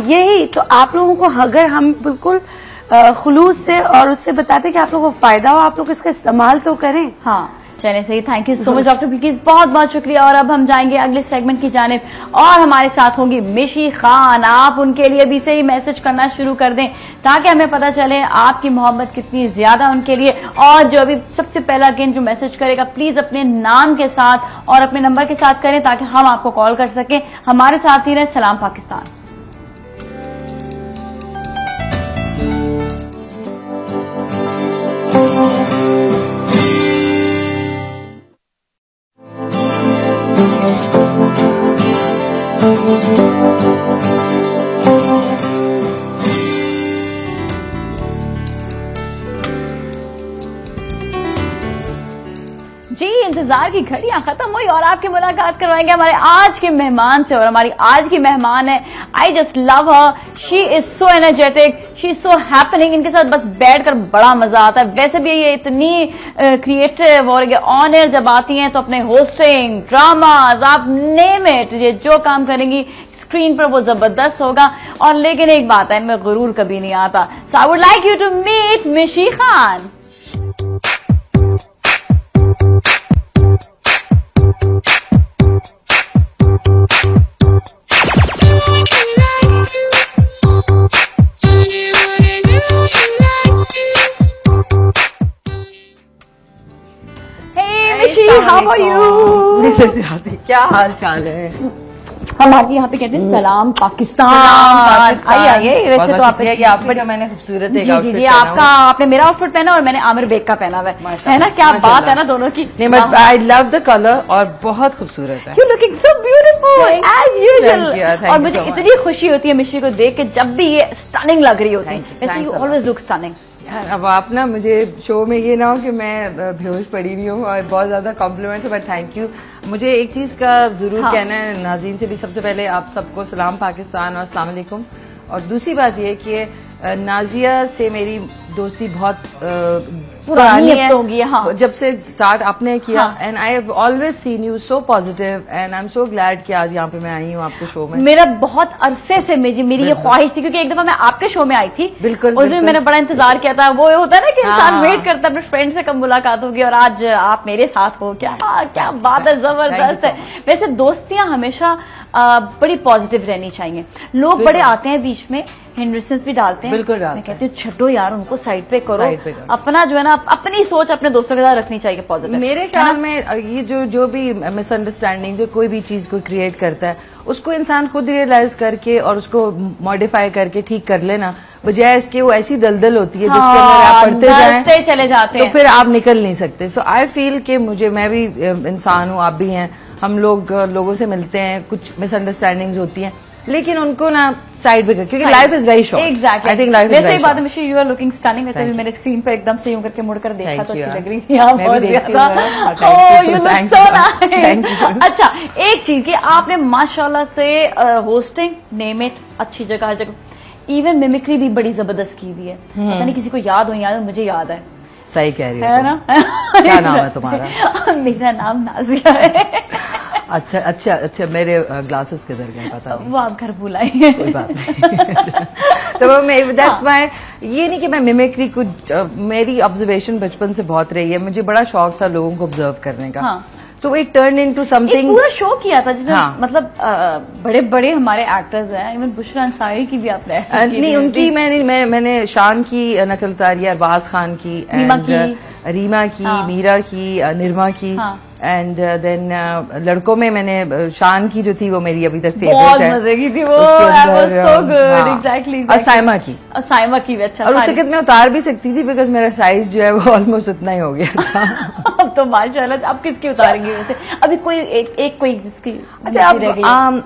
यही तो आप लोगों को, अगर हम बिल्कुल खुलूस से और उससे बताते कि आप लोगों को फायदा हो, आप लोग इसका इस्तेमाल तो करें। हाँ चलिए सही, thank you so much doctor Bilkis, बहुत बहुत शुक्रिया। और अब हम जाएंगे अगले सेगमेंट की जानिब और हमारे साथ होंगी मिशी खान। आप उनके लिए भी से ही मैसेज करना शुरू कर दें ताकि हमें पता चले आपकी मोहब्बत कितनी ज्यादा उनके लिए। और जो अभी सबसे पहला अगेन जो मैसेज करेगा प्लीज अपने नाम के साथ और अपने नंबर के साथ करें ताकि हम आपको कॉल कर सकें। हमारे साथ ही रहे। सलाम पाकिस्तान। जी इंतजार की घड़ियां खत्म हुई और आपकी मुलाकात करवाएंगे हमारे आज के मेहमान से। और हमारी आज की मेहमान है, I just love her, she is so energetic, she is so happening. इनके साथ बस बैठकर बड़ा मजा आता है। वैसे भी ये इतनी क्रिएटिव और ये ऑन एयर जब आती हैं तो अपने होस्टिंग, ड्रामाज, आप नेम इट, ये जो काम करेंगी स्क्रीन पर वो जबरदस्त होगा। और लेकिन एक बात है, इनमें गुरूर कभी नहीं आता। So I would like you to meet Mishi Khan. How are you? क्या हाल चाल है? हम आपके यहाँ पे कहते हैं सलाम पाकिस्तान। आइए वैसे तो आपका मैंने खूबसूरत जी आपका, आपने मेरा आउटफिट पहना और मैंने आमिर बेग का पहना हुआ है ना, क्या बात है ना दोनों की। आई लव द कलर और बहुत खूबसूरत है। You looking so beautiful as usual. और मुझे इतनी खुशी होती है मिशी को देख के जब भी ये स्टनिंग लग रही होती है। वैसे यू ऑलवेज लुक स्टनिंग। यार अब आप ना, मुझे शो में ये ना हो कि मैं बेहोश पड़ी हुई हूँ और बहुत ज्यादा कॉम्प्लीमेंट्स, बट थैंक यू। मुझे एक चीज का जरूर कहना है नाज़रीन से भी। सबसे पहले आप सबको सलाम पाकिस्तान और अस्सलाम वालेकुम। और दूसरी बात ये कि नाजिया से मेरी दोस्ती बहुत पुरानी है, हाँ। जब से स्टार्ट आपने किया and I have always seen you so positive and I am so glad कि आज यहाँ पे मैं आई हूँ आपके शो में। मेरा बहुत अरसे से मेरी ये ख्वाहिश थी, क्योंकि एक दफा मैं आपके शो में आई थी। बिल्कुल, उस दिन मैंने बड़ा इंतजार किया था। वो होता है ना कि इंसान वेट करता है अपने फ्रेंड से कब मुलाकात होगी, और आज आप मेरे साथ हो। क्या बात है, जबरदस्त है। वैसे दोस्तियां हमेशा बड़ी पॉजिटिव रहनी चाहिए। लोग बड़े आते हैं बीच में, हिंड्रेंसेस भी डालते हैं। बिल्कुल मैं कहती हूँ छड्डो यार, उनको साइड पे करो। अपना जो है ना, अपनी सोच अपने दोस्तों के साथ रखनी चाहिए पॉजिटिव। मेरे ख्याल में ये जो भी मिसअंडरस्टैंडिंग जो कोई भी चीज को क्रिएट करता है, उसको इंसान खुद रियलाइज करके और उसको मॉडिफाई करके ठीक कर लेना, बजाय इसके वो ऐसी दलदल होती है जिसके अंदर आप पढ़ते जाएं, चले जाते तो फिर आप निकल नहीं सकते। सो आई फील कि मैं भी इंसान हूँ, आप भी हैं, हम लोगों से मिलते हैं, कुछ मिसअंडरस्टैंडिंग्स होती हैं, लेकिन उनको ना साइड पे, क्योंकि life is very short. Exactly, I think life is very short. मिशी यू आर लुकिंग स्टनिंग। वैसे भी मेरे स्क्रीन पर एकदम से यूं करके मुड़कर देखा तो अच्छी लग रही थी आप बहुत ज्यादा। Oh you look so nice. अच्छा एक चीज कि आपने माशाल्लाह से होस्टिंग, नेम इट, अच्छी जगह हर जगह, इवन मिमिक्री भी बड़ी जबरदस्त की हुई है। पता नहीं किसी को याद हो, याद मुझे याद है। सही कह रही है ना? क्या नाम है तुम्हारा? मेरा नाम नाजिया है। अच्छा अच्छा अच्छा, मेरे ग्लासेस किधर गए पता नहीं, वो आप घर भुलाएंगे। कोई बात नहीं। तो मैं दैट्स माय, ये नहीं कि मैं मिमिक्री कुछ, मेरी ऑब्जर्वेशन बचपन से बहुत रही है, मुझे बड़ा शौक था लोगों को ऑब्जर्व करने का। हाँ। तो इट टर्न इनटू समथिंग। पूरा शो किया था जिसमें हाँ। मतलब बड़े बड़े हमारे एक्टर्स हैं, इवन बुशरा अंसारी की भी आपने नहीं, उनकी मैंने शान की नकल उतारी, अरबाज खान की, रीमा की, हाँ। मीरा की, निर्मा की, हाँ। एंड देन लड़कों में मैंने शान की जो थी वो मेरी अभी तक फेवरेट है। मजे की थी वो, so good, exactly। साइमा की भी अच्छा। और उससे मैं उतार भी सकती थी बिकॉज मेरा साइज जो है वो ऑलमोस्ट उतना ही हो गया था। अब तो माशाल्लाह, अब किसकी उतारेंगे वैसे? अभी कोई एक कोई जिसकी। अच्छा,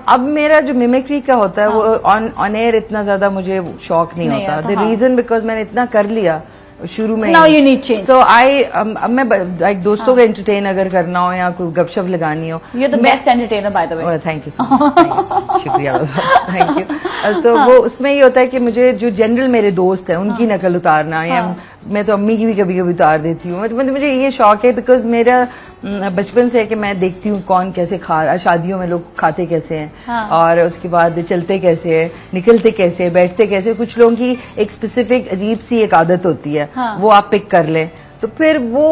अब मेरा जो मिमिक्री का होता है वो ऑन एयर इतना ज्यादा मुझे शौक नहीं होता। द रीजन बिकॉज मैंने इतना कर लिया शुरू में। Now you need change. So अब मैं लाइक दोस्तों को एंटरटेन अगर करना हो या कोई गपशप लगानी हो। You're the best entertainer by the way. Thank you so much, शुक्रिया, थैंक यू। तो वो उसमें ये होता है कि मुझे जो जनरल मेरे दोस्त हैं उनकी नकल उतारना, या मैं तो अम्मी की भी कभी कभी उतार देती हूँ। मतलब मुझे ये शौक है बिकॉज मेरा बचपन से है कि मैं देखती हूँ कौन कैसे खा, शादियों में लोग खाते कैसे हैं, हाँ। और उसके बाद चलते कैसे हैं, निकलते कैसे हैं, बैठते कैसे। कुछ लोगों की एक स्पेसिफिक अजीब सी एक आदत होती है, हाँ। वो आप पिक कर लें तो फिर वो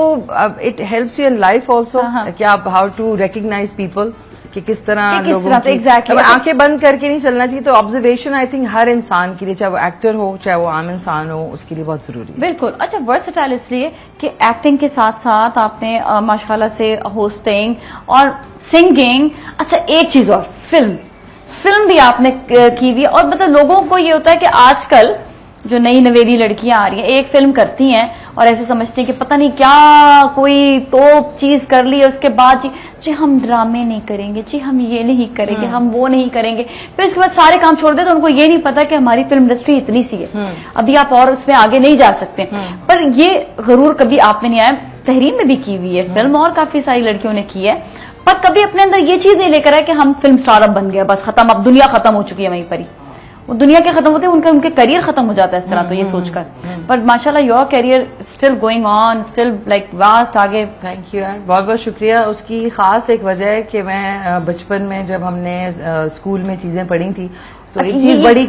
it helps you in life also, कि आप हाउ टू रिकग्नाइज पीपल, कि किस तरह लोगों की exactly। आंखें बंद करके नहीं चलना चाहिए। तो ऑब्जर्वेशन आई थिंक हर इंसान के लिए, चाहे वो एक्टर हो चाहे वो आम इंसान हो, उसके लिए बहुत जरूरी है। बिल्कुल। अच्छा, वर्सेटाइल इसलिए कि एक्टिंग के साथ साथ आपने माशाल्लाह से होस्टिंग और सिंगिंग। अच्छा, एक चीज और, फिल्म भी आपने की हुई। और मतलब लोगों को ये होता है कि आजकल जो नई नवेली लड़कियां आ रही हैं, एक फिल्म करती हैं और ऐसे समझती हैं कि पता नहीं क्या कोई तोप चीज कर ली है, उसके बाद जी हम ड्रामे नहीं करेंगे, जी हम ये नहीं करेंगे, हम वो नहीं करेंगे, फिर उसके बाद सारे काम छोड़ दे। तो उनको ये नहीं पता कि हमारी फिल्म इंडस्ट्री इतनी सी है, अभी आप और उसमें आगे नहीं जा सकते। पर ये गरूर कभी आप में नहीं आया। तहरीन में भी की हुई है फिल्म और काफी सारी लड़कियों ने की है, पर कभी अपने अंदर ये चीज नहीं लेकर आए कि हम फिल्म स्टार अब बन गया, बस खत्म, अब दुनिया खत्म हो चुकी है वहीं पर ही। वो दुनिया के खत्म होते हैं, उनके करियर खत्म हो जाता है इस तरह। तो ये सोचकर, पर माशाल्लाह your career still going on, still like vast आगे। थैंक यू यार, बहुत बहुत शुक्रिया। उसकी खास एक वजह है कि मैं बचपन में जब हमने स्कूल में चीजें पढ़ी थी तो एक चीज बड़ी,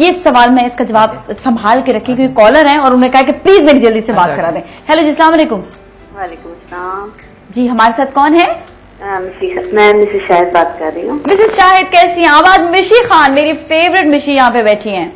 ये सवाल मैं इसका जवाब संभाल के रखी क्योंकि कॉलर है और उन्होंने कहा कि प्लीज मेरी जल्दी से बात करा दें। हेलो जी, अस्सलाम वालेकुम। वालेकुम अस्सलाम जी, हमारे साथ कौन है? मैं मिसेस शाहिद बात कर रही हूँ। मिसेस शाहिद कैसी हैं आप? आज मिशी खान, मेरी फेवरेट मिशी यहाँ पे बैठी हैं।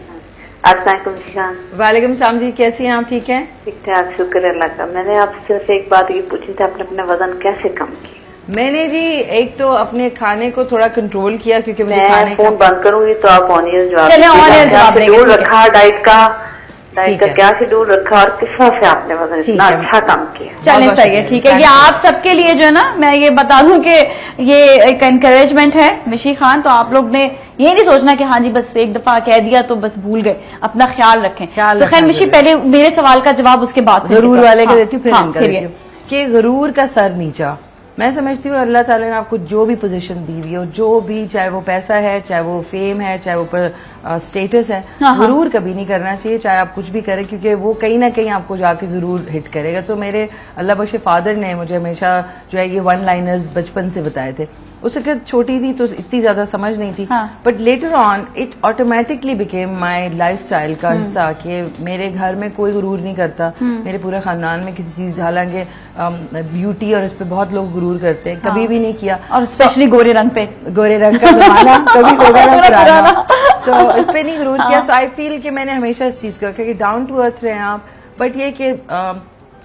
अस्सलाम खान। वालेकुम सलाम जी, कैसी हैं आप? ठीक हैं? ठीक ठाक, शुक्र अल्लाह का। मैंने आपसे सिर्फ एक बात ये पूछी थी, आपने अपना वजन कैसे कम किया? मैंने जी एक तो अपने खाने को थोड़ा कंट्रोल किया, क्योंकि मुझे खाने फोन बंद करूंगी तो आप ऑन एयर जवाब शेड्यूल रखा, डाइट का क्या शेड्यूल रखा और किस तरह से आपने वजन इतना अच्छा कम किया? चलें, सही है, ठीक है। ये आप सबके लिए जो है ना, मैं ये बता दूं कि ये एक एनकरेजमेंट है मिशी खान। तो आप लोग ने ये नहीं सोचना कि हाँ जी बस एक दफा कह दिया तो बस भूल गए, अपना ख्याल रखें। तो खैर मिशी, पहले मेरे सवाल का जवाब उसके बाद गरूर वाले का देती हूँ, फिर कि गरूर का सर नीचा। मैं समझती हूँ अल्लाह ताला ने आपको जो भी पोजीशन दी हुई है, जो भी, चाहे वो पैसा है, चाहे वो फेम है, चाहे वो स्टेटस है, गरूर कभी नहीं करना चाहिए, चाहे आप कुछ भी करें, क्योंकि वो कहीं ना कहीं आपको जाके जरूर हिट करेगा। तो मेरे अल्लाह बख्शे फादर ने मुझे हमेशा जो है ये वन लाइनर्स बचपन से बताए थे। उस वक्त छोटी थी तो इतनी ज्यादा समझ नहीं थी, but later on it automatically became my lifestyle का हिस्सा कि मेरे घर में कोई गुरूर नहीं करता, मेरे पूरे खानदान में किसी चीज, हालांकि ब्यूटी और इस पे बहुत लोग गुरूर करते हैं, कभी भी नहीं किया, और स्पेशली गोरे रंग पे, गोरे रंग का जमाना कभी होगा ना पुराना, सो इस पे नहीं गुरूर किया। सो आई फील कि मैंने हमेशा इस चीज को कि डाउन टू अर्थ रहे आप। बट ये कि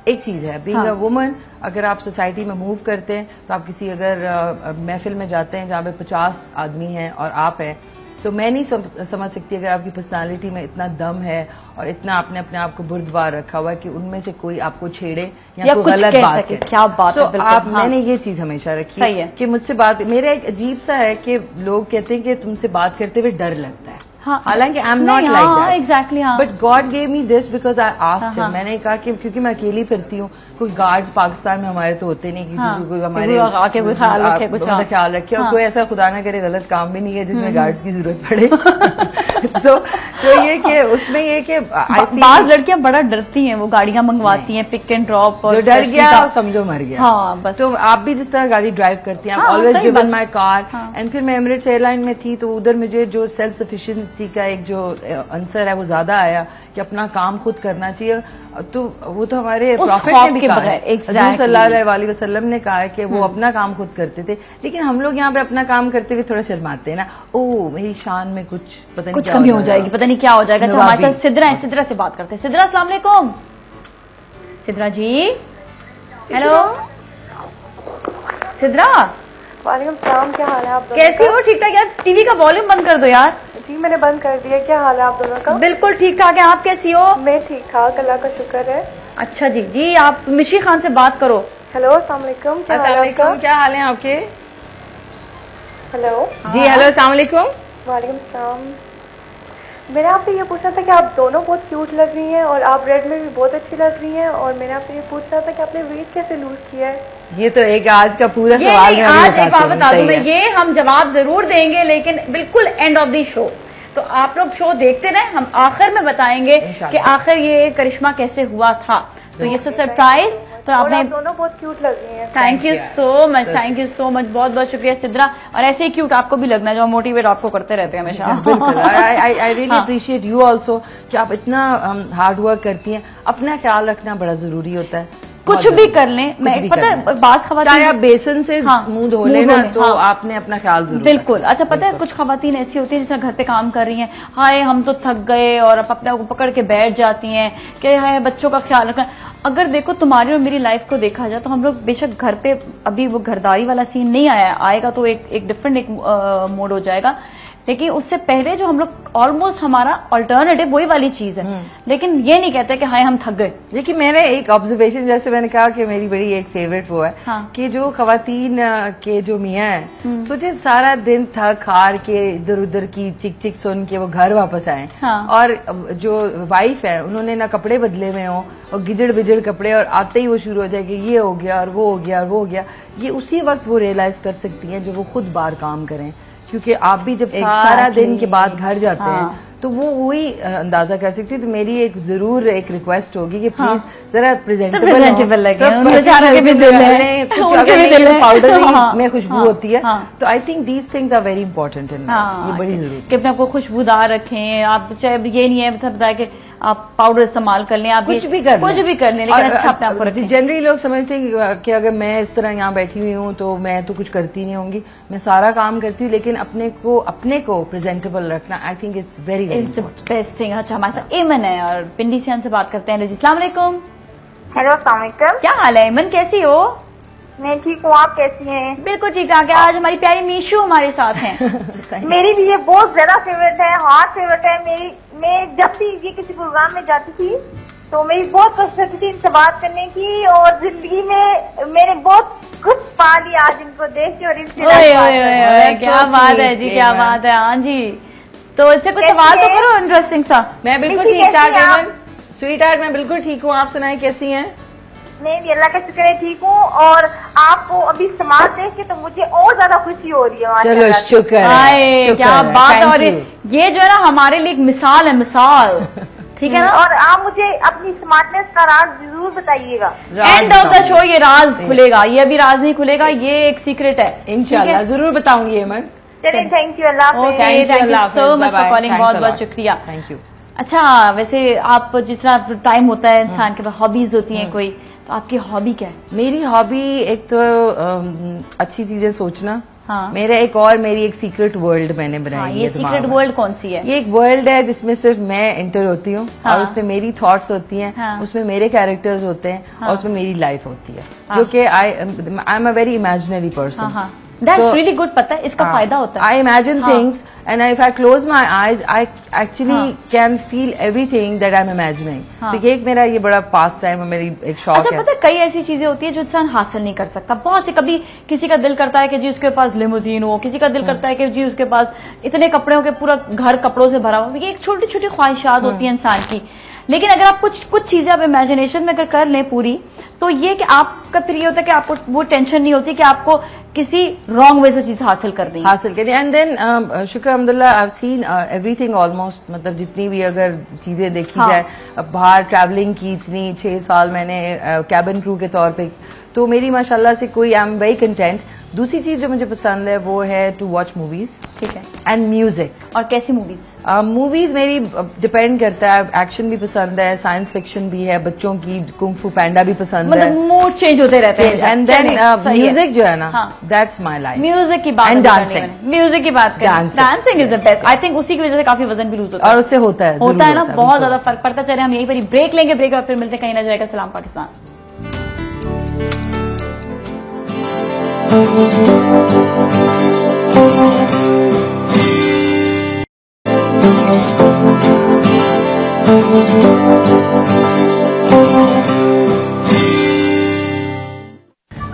एक चीज है, बीइंग अ वुमन, अगर आप सोसाइटी में मूव करते हैं तो आप किसी अगर महफिल में जाते हैं जहाँ पे 50 आदमी हैं और आप हैं, तो मैं नहीं समझ सकती अगर आपकी पर्सनालिटी में इतना दम है और इतना आपने अपने आप को बुर्दबार रखा हुआ है कि उनमें से कोई आपको छेड़े या कोई गलत बात करे। क्या बात है, आप मैंने ये चीज हमेशा रखी है कि मुझसे बात, मेरा एक अजीब सा है कि लोग कहते हैं कि तुमसे बात करते हुए डर लगता है, हालांकि I am not like that exactly, but God gave me this because I asked him. मैंने कहा कि क्योंकि मैं अकेली फिरती हूँ, कोई गार्ड्स पाकिस्तान में हमारे तो होते नहीं कि कोई हमारे ख्याल रखे, और कोई ऐसा खुदा ना करे गलत काम भी नहीं है जिसमें गार्ड्स की जरूरत पड़े। तो ये कि उसमें ये कि बात लड़कियां बड़ा डरती हैं, वो गाड़ियां मंगवाती हैं पिक एंड ड्रॉप, और जो डर गया समझो मर गया। हाँ बस। तो आप भी जिस तरह गाड़ी ड्राइव करती हैं, always driven my car, and फिर मैं एमिरेट्स एयरलाइन में थी तो उधर मुझे जो सेल्फ सफिशिएंसी का एक जो आंसर है वो ज्यादा आया कि अपना काम खुद करना चाहिए। तो वो तो हमारे प्रॉफिट ने भी कहा है, हज़रत सल्लल्लाहु अलैहि वसल्लम ने कहा है कि वो अपना काम खुद करते थे। लेकिन हम लोग यहाँ पे अपना काम करते हुए थोड़ा शर्माते हैं ना, ओ मेरी शान में कुछ पता नहीं कुछ कमी हो जाएगी, पता नहीं क्या हो जाएगा। अच्छा हमारे साथ सिद्रा है, सिद्रा से बात करते हैं। सिद्रा अस्सलाम वालेकुम। सिद्रा जी हेलो। सिद्रा वालेकुम सलाम, क्या हाल है आप? कैसी हो? ठीक ठाक। यार टीवी का वॉल्यूम बंद कर दो यार। जी मैंने बंद कर दिया। क्या हाल है आप दोनों का? बिल्कुल ठीक ठाक है, आप कैसी हो? मैं ठीक ठाक, अल्लाह का शुक्र है। अच्छा जी जी, आप मिशी खान से बात करो। हेलो अस्सलाम वालेकुम, क्या हाल है आपका? क्या हाल है आपके? हेलो जी हेलो अस्सलाम वालेकुम। वालेकुम सलाम। मैंने आपसे ये पूछना था कि आप दोनों बहुत क्यूट लग रही हैं और आप रेड में भी बहुत अच्छी लग रही हैं, और मैंने आपसे ये पूछना था कि आपने वेट कैसे लूज किया है? ये तो एक आज का पूरा सवाल है। आज एक बात बता दूं मैं, ये हम जवाब जरूर देंगे लेकिन बिल्कुल एंड ऑफ द शो। तो आप लोग शो देखते रहे, हम आखिर में बताएंगे कि आखिर ये करिश्मा कैसे हुआ था। तो ये सरप्राइज तो आपने दोनों बहुत क्यूट लग रही हैं। Thank you so much, thank you so much, बहुत बहुत शुक्रिया सिद्रा। और ऐसे ही क्यूट आपको भी लगना, जो मोटिवेट आपको करते रहते हैं हमेशा। बिल्कुल, I really appreciate you also कि आप इतना हार्ड वर्क करती हैं। अपना ख्याल रखना बड़ा जरूरी होता है। कुछ भी कर लें, मैं पता है बात खवातीन, चाहे आप बेसन से मुंह धो लेना, तो आपने अपना ख्याल जरूर बिल्कुल। अच्छा पता है कुछ खवातीन ऐसी होती है जिसमें घर पे काम कर रही हैं, हाय हम तो थक गए, और अपने को पकड़ के बैठ जाती हैं कि हाय बच्चों का ख्याल रखना। अगर देखो तुम्हारी और मेरी लाइफ को देखा जाए तो हम लोग बेशक घर पे अभी वो घरदारी वाला सीन नहीं आएगा तो एक डिफरेंट एक मोड हो जाएगा, लेकिन उससे पहले जो हम लोग ऑलमोस्ट हमारा अल्टरनेटिव वही वाली चीज है। लेकिन ये नहीं कहते कि हाय हम थक गए। देखिए मेरे एक ऑब्जर्वेशन, जैसे मैंने कहा कि मेरी बड़ी एक फेवरेट वो है कि जो खवातीन के जो मियाँ हैं सोचे सारा दिन थक हार के इधर उधर की चिक चिक सुन के वो घर वापस आए, और जो वाइफ है उन्होंने ना कपड़े बदले हुए हों और गिजड़ बिजड़ कपड़े, और आते ही वो शुरू हो जाए कि ये हो गया और वो हो गया और वो हो गया। ये उसी वक्त वो रियलाइज कर सकती हैं जो वो खुद बाहर काम करें, क्योंकि आप भी जब सारा दिन के बाद घर जाते हैं तो वो वही अंदाजा कर सकती है। तो मेरी एक जरूर एक रिक्वेस्ट होगी कि प्लीज जरा प्रेजेंटेबल लगे, पाउडर में खुशबू होती है, तो I think these things are very important in life. ये बड़ी जरूरी कि अपने आपको खुशबूदार रखें। आप चाहे ये नहीं है बताया कि आप पाउडर इस्तेमाल कर लें, आप कुछ भी कर लें, लेकिन अच्छा अपने आपको रखें। जनरली लोग समझते हैं कि अगर मैं इस तरह यहाँ बैठी हुई हूँ तो मैं तो कुछ करती नहीं होंगी। मैं सारा काम करती हूँ, लेकिन अपने को प्रेजेंटेबल रखना I think it's very best thing. अच्छा हमारे साथ एमन है और पिंडी से हमसे बात करते हैं। अस्सलाम वालेकुम। हेलो अस्सलाम वालेकुम। क्या हाल है एमन, कैसी हो? मैं ठीक हूँ, आप कैसी हैं? बिल्कुल ठीक ठाक है। आज हमारी प्यारी मीशू हमारे साथ हैं। मेरी भी ये बहुत ज्यादा फेवरेट है, हार्ट फेवरेट है मेरी। मैं जब भी ये किसी प्रोग्राम में जाती थी तो मेरी बहुत कोशिश रहती थी इनसे बात करने की, और जिंदगी में मैंने बहुत कुछ पा लिया आज इनको देख के और इनसे। क्या बात है जी, क्या बात है। हाँ जी, तो इससे कुछ सवाल तो करो इंटरेस्टिंग सा। मैं बिल्कुल ठीक ठाक, स्वीट हार्ट मैं बिल्कुल ठीक हूँ। आप सुनाए कैसी हैं? मैं भी अल्लाह का शुक्र है ठीक हूँ, और आपको अभी समाज देख के तो मुझे और ज्यादा खुशी हो रही है। चलो शुक्र है, क्या बात है। और ये जो है ना हमारे लिए एक मिसाल है, मिसाल, ठीक है ना। और आप मुझे अपनी स्मार्टनेस का राज जरूर बताइएगा। एंड ऑफ द शो ये राज खुलेगा, ये अभी राज नहीं खुलेगा, ये एक सीक्रेट है। इंशाल्लाह जरूर बताऊंगी मैं। चलिए thank you, Allah thank you so much for calling, बहुत बहुत शुक्रिया। Thank you. अच्छा वैसे आप जितना टाइम होता है इंसान के पास, हॉबीज होती हैं कोई, तो आपकी हॉबी क्या है? मेरी हॉबी एक तो अच्छी चीजें सोचना। मेरा एक और मेरी एक सीक्रेट वर्ल्ड मैंने बनाई है। ये सीक्रेट वर्ल्ड कौन सी है? ये एक वर्ल्ड है जिसमें सिर्फ मैं एंटर होती हूँ, और उसमें मेरी थॉट्स होती हैं, उसमें मेरे कैरेक्टर्स होते हैं, और उसमें मेरी लाइफ होती है, जो कि I am a very imaginary person. That's really good, पता है इसका फायदा होता है। I imagine things, and if I close my eyes, I actually can feel everything that I'm imagining. तो ये एक मेरा ये बड़ा पास टाइम है, मेरी एक शौक है। अच्छा पता है कई ऐसी चीजें होती है जो इंसान हासिल नहीं कर सकता। बहुत सी, कभी किसी का दिल करता है कि जी उसके पास लिमोजीन हो, किसी का दिल करता है कि जी उसके पास इतने कपड़े हो के पूरा घर कपड़ों से भरा हो। ये एक छोटी छोटी ख्वाहिशात होती है इंसान की, लेकिन अगर आप कुछ चीजें आप इमेजिनेशन में अगर कर लें पूरी, तो ये कि आपका फिर ये होता है कि आपको वो टेंशन नहीं होती कि आपको किसी रॉन्ग वे से चीज हासिल कर दी एंड देन शुक्र अल्हम्दुलिल्लाह I have seen everything almost, मतलब जितनी भी अगर चीजें देखी जाए, बाहर ट्रैवलिंग की इतनी 6 साल मैंने कैबिन क्रू के तौर पे, तो मेरी माशाल्लाह से कोई आई एम वेरी कंटेंट। दूसरी चीज जो मुझे पसंद है वो है टू वॉच मूवीज, ठीक है, एंड म्यूजिक। और कैसी मूवीज? मूवीज मेरी डिपेंड करता है, एक्शन भी पसंद है, साइंस फिक्शन भी है, बच्चों की कुंग फू पैंडा भी पसंद है, मतलब मूड चेंज होते रहते हैं। एंड देन म्यूजिक जो है ना, दैट्स माई लाइफ। म्यूजिक की बात, एंड डांसिंग, म्यूजिक की बात करें, dancing is the best. I think उसी की वजह से काफी वजन भी लूज होता है, और उससे होता है ना, बहुत ज्यादा फर्क पड़ता। चले हम यहीं पर ब्रेक लेंगे, ब्रेक बाद फिर मिलते हैं कहीं ना जाएगा सलाम पाकिस्तान।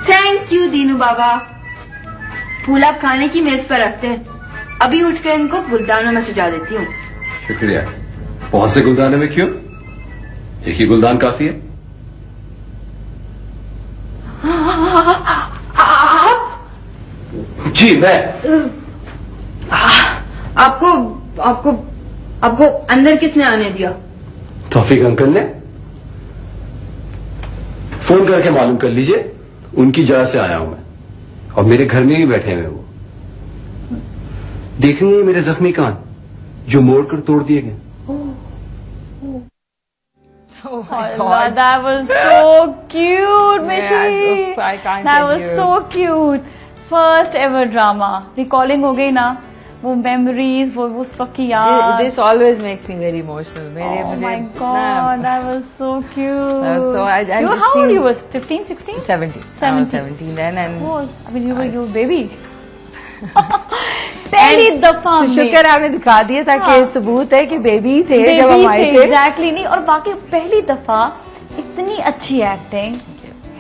थैंक यू दीनू बाबा। फूल आप खाने की मेज पर रखते हैं, अभी उठकर इनको गुलदानों में सजा देती हूँ। शुक्रिया। बहुत से गुलदाने में क्यों? एक ही गुलदान काफी है। जी मैं आपको आपको आपको अंदर किसने आने दिया? तौफीक अंकल ने। फोन करके मालूम कर लीजिए, उनकी जगह से आया हूं मैं, और मेरे घर में ही बैठे हुए वो। देख रही हैं मेरे जख्मी कान जो मोड़कर तोड़ दिए गए। Oh Allah, that was so cute, Mishi. That was so cute. First ever drama. Recalling हो गई ना वो memories, वो उस वक्त की याद. This always makes me very emotional. Oh my God, that was so cute. So how old you was? 15, 16? 17. 17 then, and I mean you were baby. पहली दफा शुक्र आपने दिखा दिया था कि सबूत है कि बेबी थे जब हम आए थे। एग्जैक्टली नहीं, और बाकी पहली दफा इतनी अच्छी acting.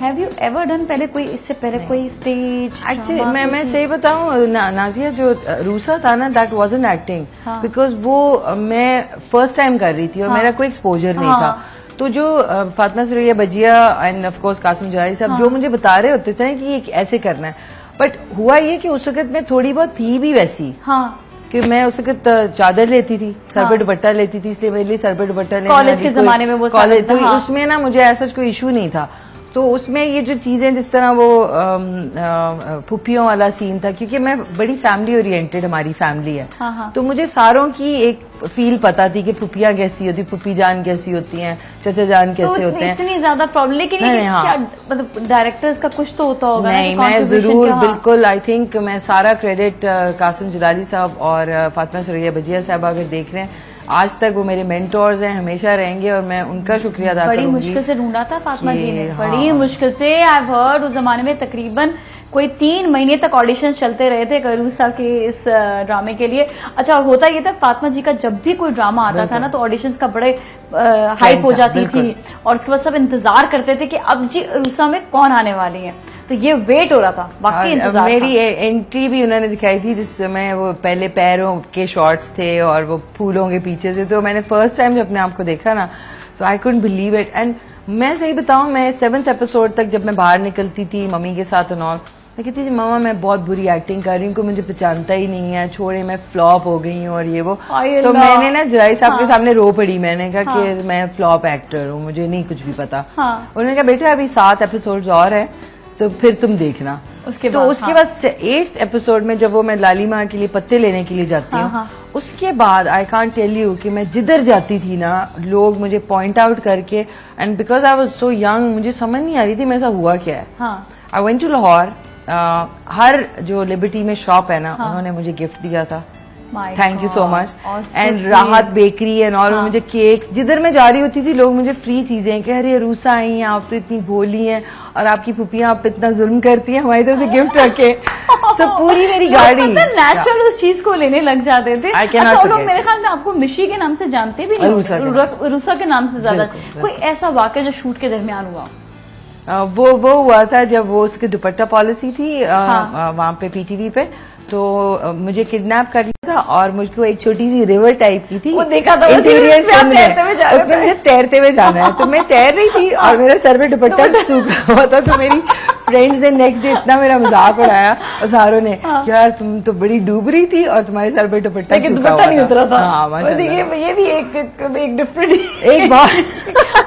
Have you ever done पहले कोई, इससे पहले कोई स्टेज? एक्चुअली मैं सही बताऊं नाजिया, जो रूसा था ना, दैट वाजंट एक्टिंग, बिकॉज वो मैं फर्स्ट टाइम कर रही थी और मेरा कोई एक्सपोजर नहीं था। तो जो Fatima Suraiya Bajia and of course Qasim Jalali sahab जो मुझे बता रहे होते थे कि ये ऐसे करना है, बट हुआ ये कि उस वक्त मैं थोड़ी बहुत थी भी वैसी, कि मैं उस वक्त चादर लेती थी, सर पे दुपट्टा लेती थी, इसलिए मेरे लिए सर पे दुपट्टा लेना कॉलेज के जमाने में वो कॉलेज, तो उसमें ना मुझे ऐसा कोई इशू नहीं था। तो उसमें ये जो चीजें, जिस तरह वो फुप्पियों वाला सीन था, क्योंकि मैं बड़ी फैमिली ओरिएंटेड, हमारी फैमिली है, तो मुझे सारों की एक फील पता थी कि फुप्पियां कैसी होती, फुप्पी जान कैसी होती हैं, चचा जान कैसे होते हैं। इतनी ज्यादा प्रॉब्लम, लेकिन क्या मतलब डायरेक्टर्स का कुछ तो होता होगा? नहीं, मैं जरूर बिल्कुल, आई थिंक मैं सारा क्रेडिट कासिम जलाली साहब और फातिमा सुरैया बजिया साहब अगर देख रहे हैं, आज तक वो मेरे मेंटोर्स हैं, हमेशा रहेंगे, और मैं उनका शुक्रिया अदा करूंगी। बड़ी मुश्किल से ढूंढा था फातिमा जी ने, बड़ी मुश्किल से। आई हैव हर्ड उस जमाने में तकरीबन कोई 3 महीने तक ऑडिशन चलते रहे थे करूसा के इस ड्रामे के लिए। अच्छा, होता ये था फातिमा जी का जब भी कोई ड्रामा आता था ना, तो ऑडिशंस का बड़े हाइप हो जाती थी, और उसके बाद सब इंतजार करते थे कि अब जी रूसा में कौन आने वाली है, तो ये वेट हो रहा था, वाकई इंतजार। मेरी एंट्री भी उन्होंने दिखाई थी जिसमें वो पहले पैरों के शॉट्स थे और वो फूलों के पीछे से, तो मैंने फर्स्ट टाइम जब अपने आप को देखा ना, so I couldn't believe it. And मैं सही बताऊं, मैं 7th एपिसोड तक जब मैं बाहर निकलती थी मम्मी के साथ और मैं कहती थी मामा मैं बहुत बुरी एक्टिंग कर रही हूँ, कोई मुझे पहचानता ही नहीं है, छोड़े मैं फ्लॉप हो गई हूँ और ये वो। सो मैंने ना जलाई साहब के सामने रो पड़ी, मैंने कहा कि मैं फ्लॉप एक्टर हूँ, मुझे नहीं कुछ भी पता। उन्होंने कहा बेटा अभी 7 एपिसोड और है, तो फिर तुम देखना। उसके बाद 8th एपिसोड में जब वो मैं लाली माँ के लिए पत्ते लेने के लिए जाती हूँ, उसके बाद आई कांट टेल यू कि मैं जिधर जाती थी ना, लोग मुझे पॉइंट आउट करके, and because I was so young, मुझे समझ नहीं आ रही थी मेरे साथ हुआ क्या है। आई वेंट टू लाहौर, हर जो लिबर्टी में शॉप है ना, उन्होंने मुझे गिफ्ट दिया था, thank you so much, and राहत बेकरी एंड ऑल, मुझे केक्स, जिधर मैं जा रही होती थी लोग मुझे फ्री चीजें कह रही है, रूसा आई हैं आप तो इतनी भोली हैं, और आपकी फुप्पियां आप इतना जुल्म करती हैं, हमारी तरफ से गिफ्ट रखे। सो पूरी मेरी गाड़ी नेचुरल उस चीज को लेने लग जाते थे। अच्छा, लोग मेरे ख्याल में आपको मिशी के नाम से जानते भी नहीं, रूसा के नाम से ज्यादा। कोई ऐसा वाकया जो शूट के दरमियान हुआ? वो हुआ था जब वो उसकी दुपट्टा पॉलिसी थी वहां पे पीटीवी पे, तो मुझे किडनैप कर लिया था और मुझको एक छोटी सी रिवर टाइप की थी, वो देखा था, इंटीरियर उसमें मुझे तैरते हुए जाना है। तो मैं तैर रही थी और मेरे सर पे दुपट्टा सूखा हुआ था। तो मेरी फ्रेंड्स ने नेक्स्ट डे इतना मेरा मजाक उड़ाया और सारों ने, यार तुम तो बड़ी डूब रही थी और तुम्हारे सर पे दुपट्टा सूखा हुआ नहीं उतरा था। हाँ माशाल्लाह, ये भी एक डिफरेंट एक बात।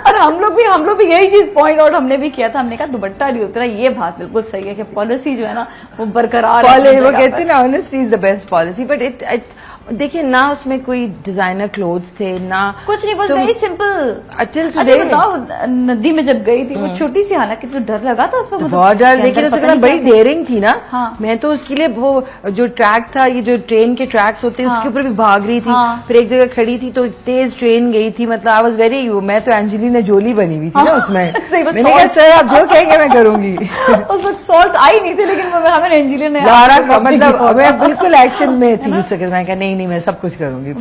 और हम लोग भी यही चीज पॉइंट आउट हमने भी किया था। हमने कहा दुपट्टा नहीं उतरा, ये बात बिल्कुल सही है कि पॉलिसी जो है ना वो बरकरार है। वो कहते हैं ना honesty is the best policy, but it देखिए ना उसमें कोई डिजाइनर क्लोथ्स थे ना कुछ नहीं, बस वेरी सिंपल। अच्छा बताओ, नदी में जब गई थी वो छोटी सी, हालांकि तो डर लगा था उसमें, बहुत डर, लेकिन उसके बड़ी डेयरिंग थी ना। हाँ। मैं तो उसके लिए वो जो ट्रैक था, ये जो ट्रेन के ट्रैक्स होते हैं, उसके ऊपर भी भाग रही थी। फिर एक जगह खड़ी थी तो तेज ट्रेन गई थी, मतलब आई वाज वेरी, मैं तो एंजेलिना जोली बनी हुई थी ना उसमें। मैंने कहा सर आप जो कहेंगे मैं करूंगी। उस वक्त सॉल्ट आई नहीं थी, लेकिन हमें एंजेलिना मतलब मैं बिल्कुल एक्शन में थी उस वक्त। मैं कहा नहीं मैं सब कुछ करूंगी।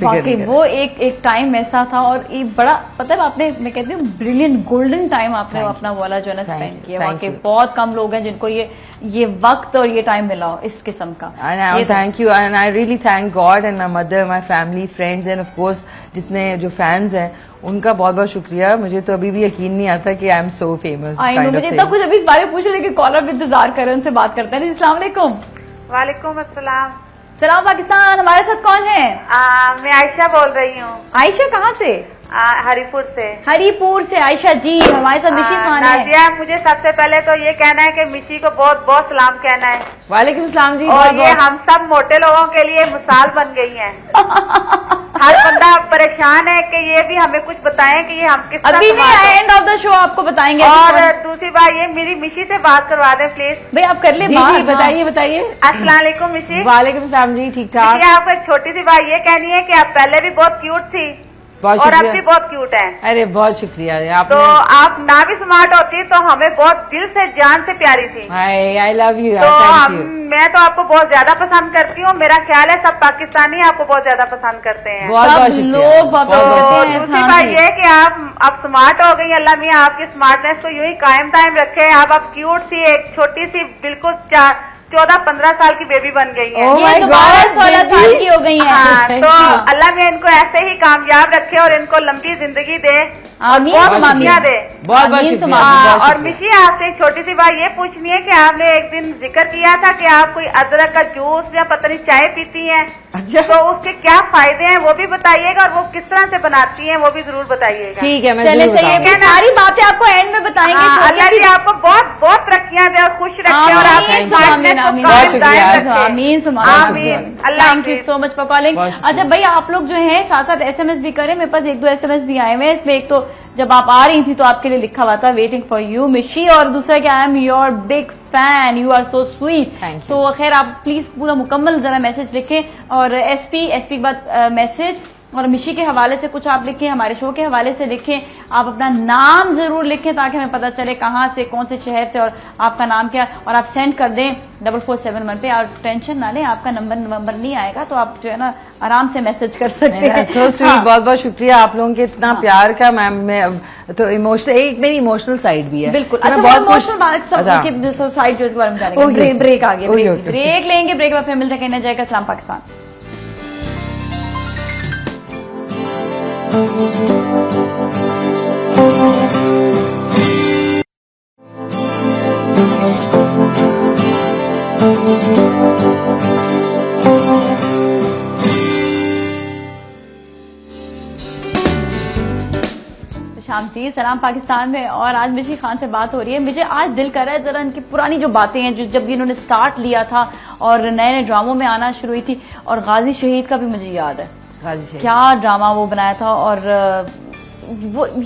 वो एक टाइम ऐसा था और एक बड़ा, पता है आपने, मैं कहती हूँ ब्रिलियंट गोल्डन टाइम आपने अपना वाला जो है ना स्पेंड किया। वाकई बहुत कम लोग हैं जिनको ये वक्त और ये टाइम मिला हो इस किस्म का। Thank you and I really thank God and my mother, my family, friends and of course जितने जो फैंस हैं उनका बहुत बहुत शुक्रिया। मुझे तो अभी भी यकीन नहीं आता कि आई एम सो फेमस। मुझे इतना कुछ अभी इस बारे में पूछ, लेकिन कॉलर भी इंतजार कर रहे हैं, उनसे बात करते हैं। अस्सलाम वालेकुम। वालेकुम अस्सलाम। सलाम पाकिस्तान। हमारे साथ कौन है? मैं आयशा बोल रही हूँ। आयशा कहाँ से? हरीपुर से। हरीपुर से आयशा जी, हमारे साथ मिशी खान है। नाजिया, मुझे सबसे पहले तो ये कहना है कि मिशी को बहुत बहुत सलाम कहना है। वालेकुम सलाम जी। और ये हम सब मोटे लोगों के लिए मिसाल बन गई है। हर बंदा परेशान है कि ये भी हमें कुछ बताएं कि ये हम किस तरह। अभी नहीं, एंड ऑफ द शो आपको बताएंगे। और दूसरी बात, ये मेरी मिशी से बात करवा दें प्लीज। भाई आप कर ले बात। बताइए। अस्सलाम वालेकुम मिशी। वालेकुम सलाम जी, ठीक ठाक। आपको एक छोटी सी बात ये कहनी है कि आप पहले भी बहुत क्यूट थी और अब भी बहुत क्यूट है। अरे बहुत शुक्रिया आपने। तो आप ना भी स्मार्ट होती तो हमें बहुत दिल से जान से प्यारी थी। आई लव यू। तो मैं तो आपको बहुत ज्यादा पसंद करती हूँ। मेरा ख्याल है सब पाकिस्तानी आपको बहुत ज्यादा पसंद करते हैं। बहुत लोग। दूसरी बात ये कि आप अब स्मार्ट हो गई। अल्लाह मियाँ आपकी स्मार्टनेस को यूं ही कायम टाइम रखे। आप क्यूट सी एक छोटी सी बिल्कुल 14-15 साल की बेबी बन गई है। ये तो 12-16 साल की हो गई है। हाँ, तो अल्लाह में इनको ऐसे ही कामयाब रखे और इनको लंबी जिंदगी दे और बहुत खुशियाँ दे। बहुत शुक्रिया। और मिशी आपसे एक छोटी सी बात ये पूछनी है कि आपने एक दिन जिक्र किया था कि आप कोई अदरक का जूस या पता नहीं चाय पीती हैं। अच्छा। तो उसके क्या फायदे हैं वो भी बताइएगा और वो किस तरह से बनाती हैं वो भी जरूर बताइएगा। ठीक है, मैं सारी बातें आपको एंड में बताएंगे। अल्लाह जी आपको बहुत बहुत तरक्कियां दे और खुश रखे और आपके thank you so much for calling. अच्छा भाई आप लोग जो हैं साथ साथ SMS भी करें। मेरे पास 1-2 SMS भी आए हुए हैं। इसमें एक तो जब आप आ रही थी तो आपके लिए लिखा हुआ था वेटिंग फॉर यू मिशी, और दूसरा कि I am your big fan, you are so sweet. तो खैर आप प्लीज पूरा मुकम्मल जरा मैसेज लिखें और SP के बाद मैसेज और मिशी के हवाले से कुछ आप लिखें, हमारे शो के हवाले से लिखें। आप अपना नाम जरूर लिखें ताकि हमें पता चले कहाँ से, कौन से शहर से और आपका नाम क्या, और आप सेंड कर दें 4471 पे। और टेंशन ना लें, आपका नंबर नहीं आएगा तो आप जो है ना आराम से मैसेज कर सकते हैं। So sweet. बहुत बहुत शुक्रिया आप लोगों के इतना प्यार का। मैं तो इमोशनल, एक मेरी इमोशनल साइड भी है। बिल्कुल। अच्छा, बहुत इमोशनल साइड जो इसके बारे में जानेंगे। ब्रेक आ गया, ब्रेक लेंगे, ब्रेक बाद फिर मिलते हैं। कहना जाएगा सलाम पाकिस्तान। शाम जी, सलाम पाकिस्तान में। और आज मिशी खान से बात हो रही है। मुझे आज दिल कर रहा है जरा इनकी पुरानी जो बातें हैं, जो जब इन्होंने स्टार्ट लिया था और नए नए ड्रामों में आना शुरू हुई थी, और गाजी शहीद का भी मुझे याद है क्या ड्रामा वो बनाया था। और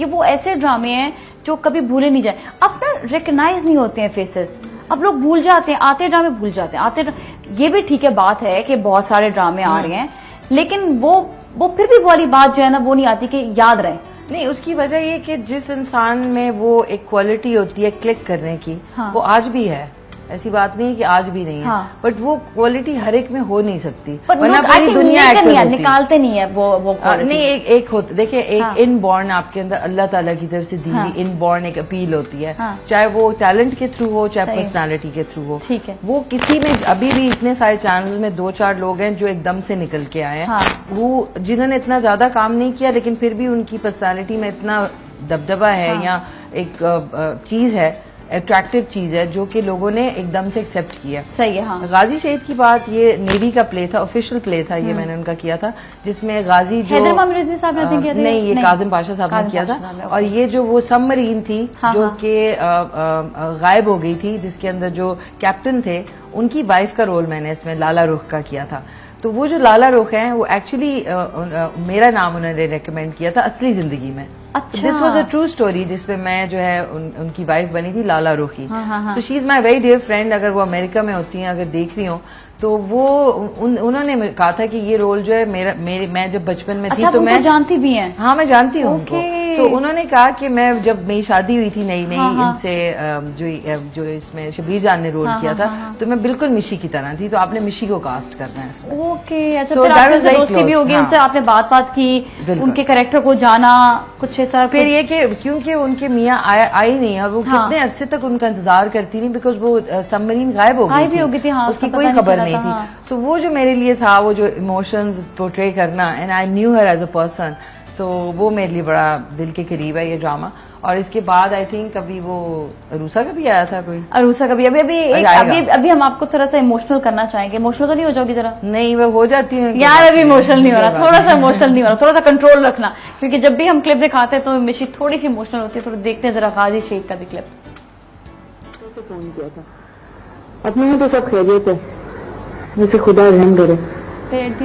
वो ऐसे ड्रामे हैं जो कभी भूले नहीं जाए। अब ना रिकग्नाइज नहीं होते हैं फेसेस, अब लोग भूल जाते हैं, आते ड्रामे भूल जाते हैं। ये भी ठीक है, बात है कि बहुत सारे ड्रामे आ रहे हैं, लेकिन वो फिर भी वाली बात जो है ना वो नहीं आती कि याद रहे। नहीं, उसकी वजह ये कि जिस इंसान में वो एक क्वालिटी होती है क्लिक करने की, वो आज भी है। ऐसी बात नहीं है कि आज भी नहीं है, बट वो क्वालिटी हर एक में हो नहीं सकती, वरना पूरी दुनिया निकालते नहीं है वो नहीं। एक होता, देखिए एक इनबॉर्न आपके अंदर अल्लाह ताला की तरफ से दी हुई इनबॉर्न एक अपील होती है, चाहे वो टैलेंट के थ्रू हो चाहे पर्सनालिटी के थ्रू हो। ठीक है, वो किसी में अभी भी इतने सारे चैनल्स में 2-4 लोग हैं जो एकदम से निकल के आए हैं, वो जिन्होंने इतना ज्यादा काम नहीं किया लेकिन फिर भी उनकी पर्सनालिटी में इतना दबदबा है या एक चीज है, अट्रैक्टिव चीज है जो कि लोगों ने एकदम से एक्सेप्ट किया। सही है। हाँ। गाजी शहीद की बात, ये नेवी का प्ले था, ऑफिशियल प्ले था ये, मैंने उनका किया था, जिसमें गाजी जो साहब ने किया था, नहीं ये काजिम पाशा साहब ने किया था, और ये जो वो सबमरीन थी जो कि गायब हो गई थी, जिसके अंदर जो कैप्टन थे उनकी वाइफ का रोल मैंने इसमें लाला रुख का किया था। तो वो जो लाला रुख है वो एक्चुअली मेरा नाम उन्होंने रेकमेंड किया था असली जिंदगी में। अच्छा। This was a true story जिसपे मैं जो है उनकी वाइफ बनी थी Lala Rukhi. So she is my very dear friend. अगर वो अमेरिका में होती हैं, अगर देख रही हूँ तो वो उन्होंने कहा था कि ये रोल जो है मैं जब बचपन में थी तो मैं जानती भी हैं। हाँ मैं जानती हूँ उनको। सो उन्होंने कहा कि मैं जब मेरी शादी हुई थी नई इनसे जो इसमें शबीर जान ने रोल किया था तो मैं बिल्कुल मिशी की तरह थी, तो आपने मिशी को कास्ट करना है इसमें। ओके, अच्छा। फिर आपने दोस्ती भी होगी उनसे, आपने बात की, उनके कैरेक्टर को जाना कुछ ऐसा। फिर ये कि क्योंकि उनके मियाँ आई नहीं और वो कितने अरसे तक उनका इंतजार करती रही, बिकॉज वो सबमरीन गायब हो गई थी, उसकी कोई खबर नहीं थी। सो वो जो मेरे लिए था, वो जो इमोशंस पोर्ट्रे करना, and I knew her as a person, तो वो मेरे लिए बड़ा दिल के करीब है ये ड्रामा। और इसके बाद आई थिंक अभी वो अरूसा का भी आया था, कोई अरूसा का भी अभी हम आपको थोड़ा सा इमोशनल करना चाहेंगे। इमोशनल तो नहीं हो जाओगी जरा? नहीं, वो हो जाती है यार, अभी इमोशनल नहीं हो रहा, थोड़ा सा इमोशनल नहीं हो रहा, थोड़ा सा कंट्रोल रखना, क्योंकि जब भी हम क्लिप दिखाते हैं तो मिशी थोड़ी सी इमोशनल होती है। थोड़ा देखते हैं जरा गाजी शहीद का भी क्लिप। फोन किया था अपने में तो सब खैरियत है, जैसे खुदा रहम करे,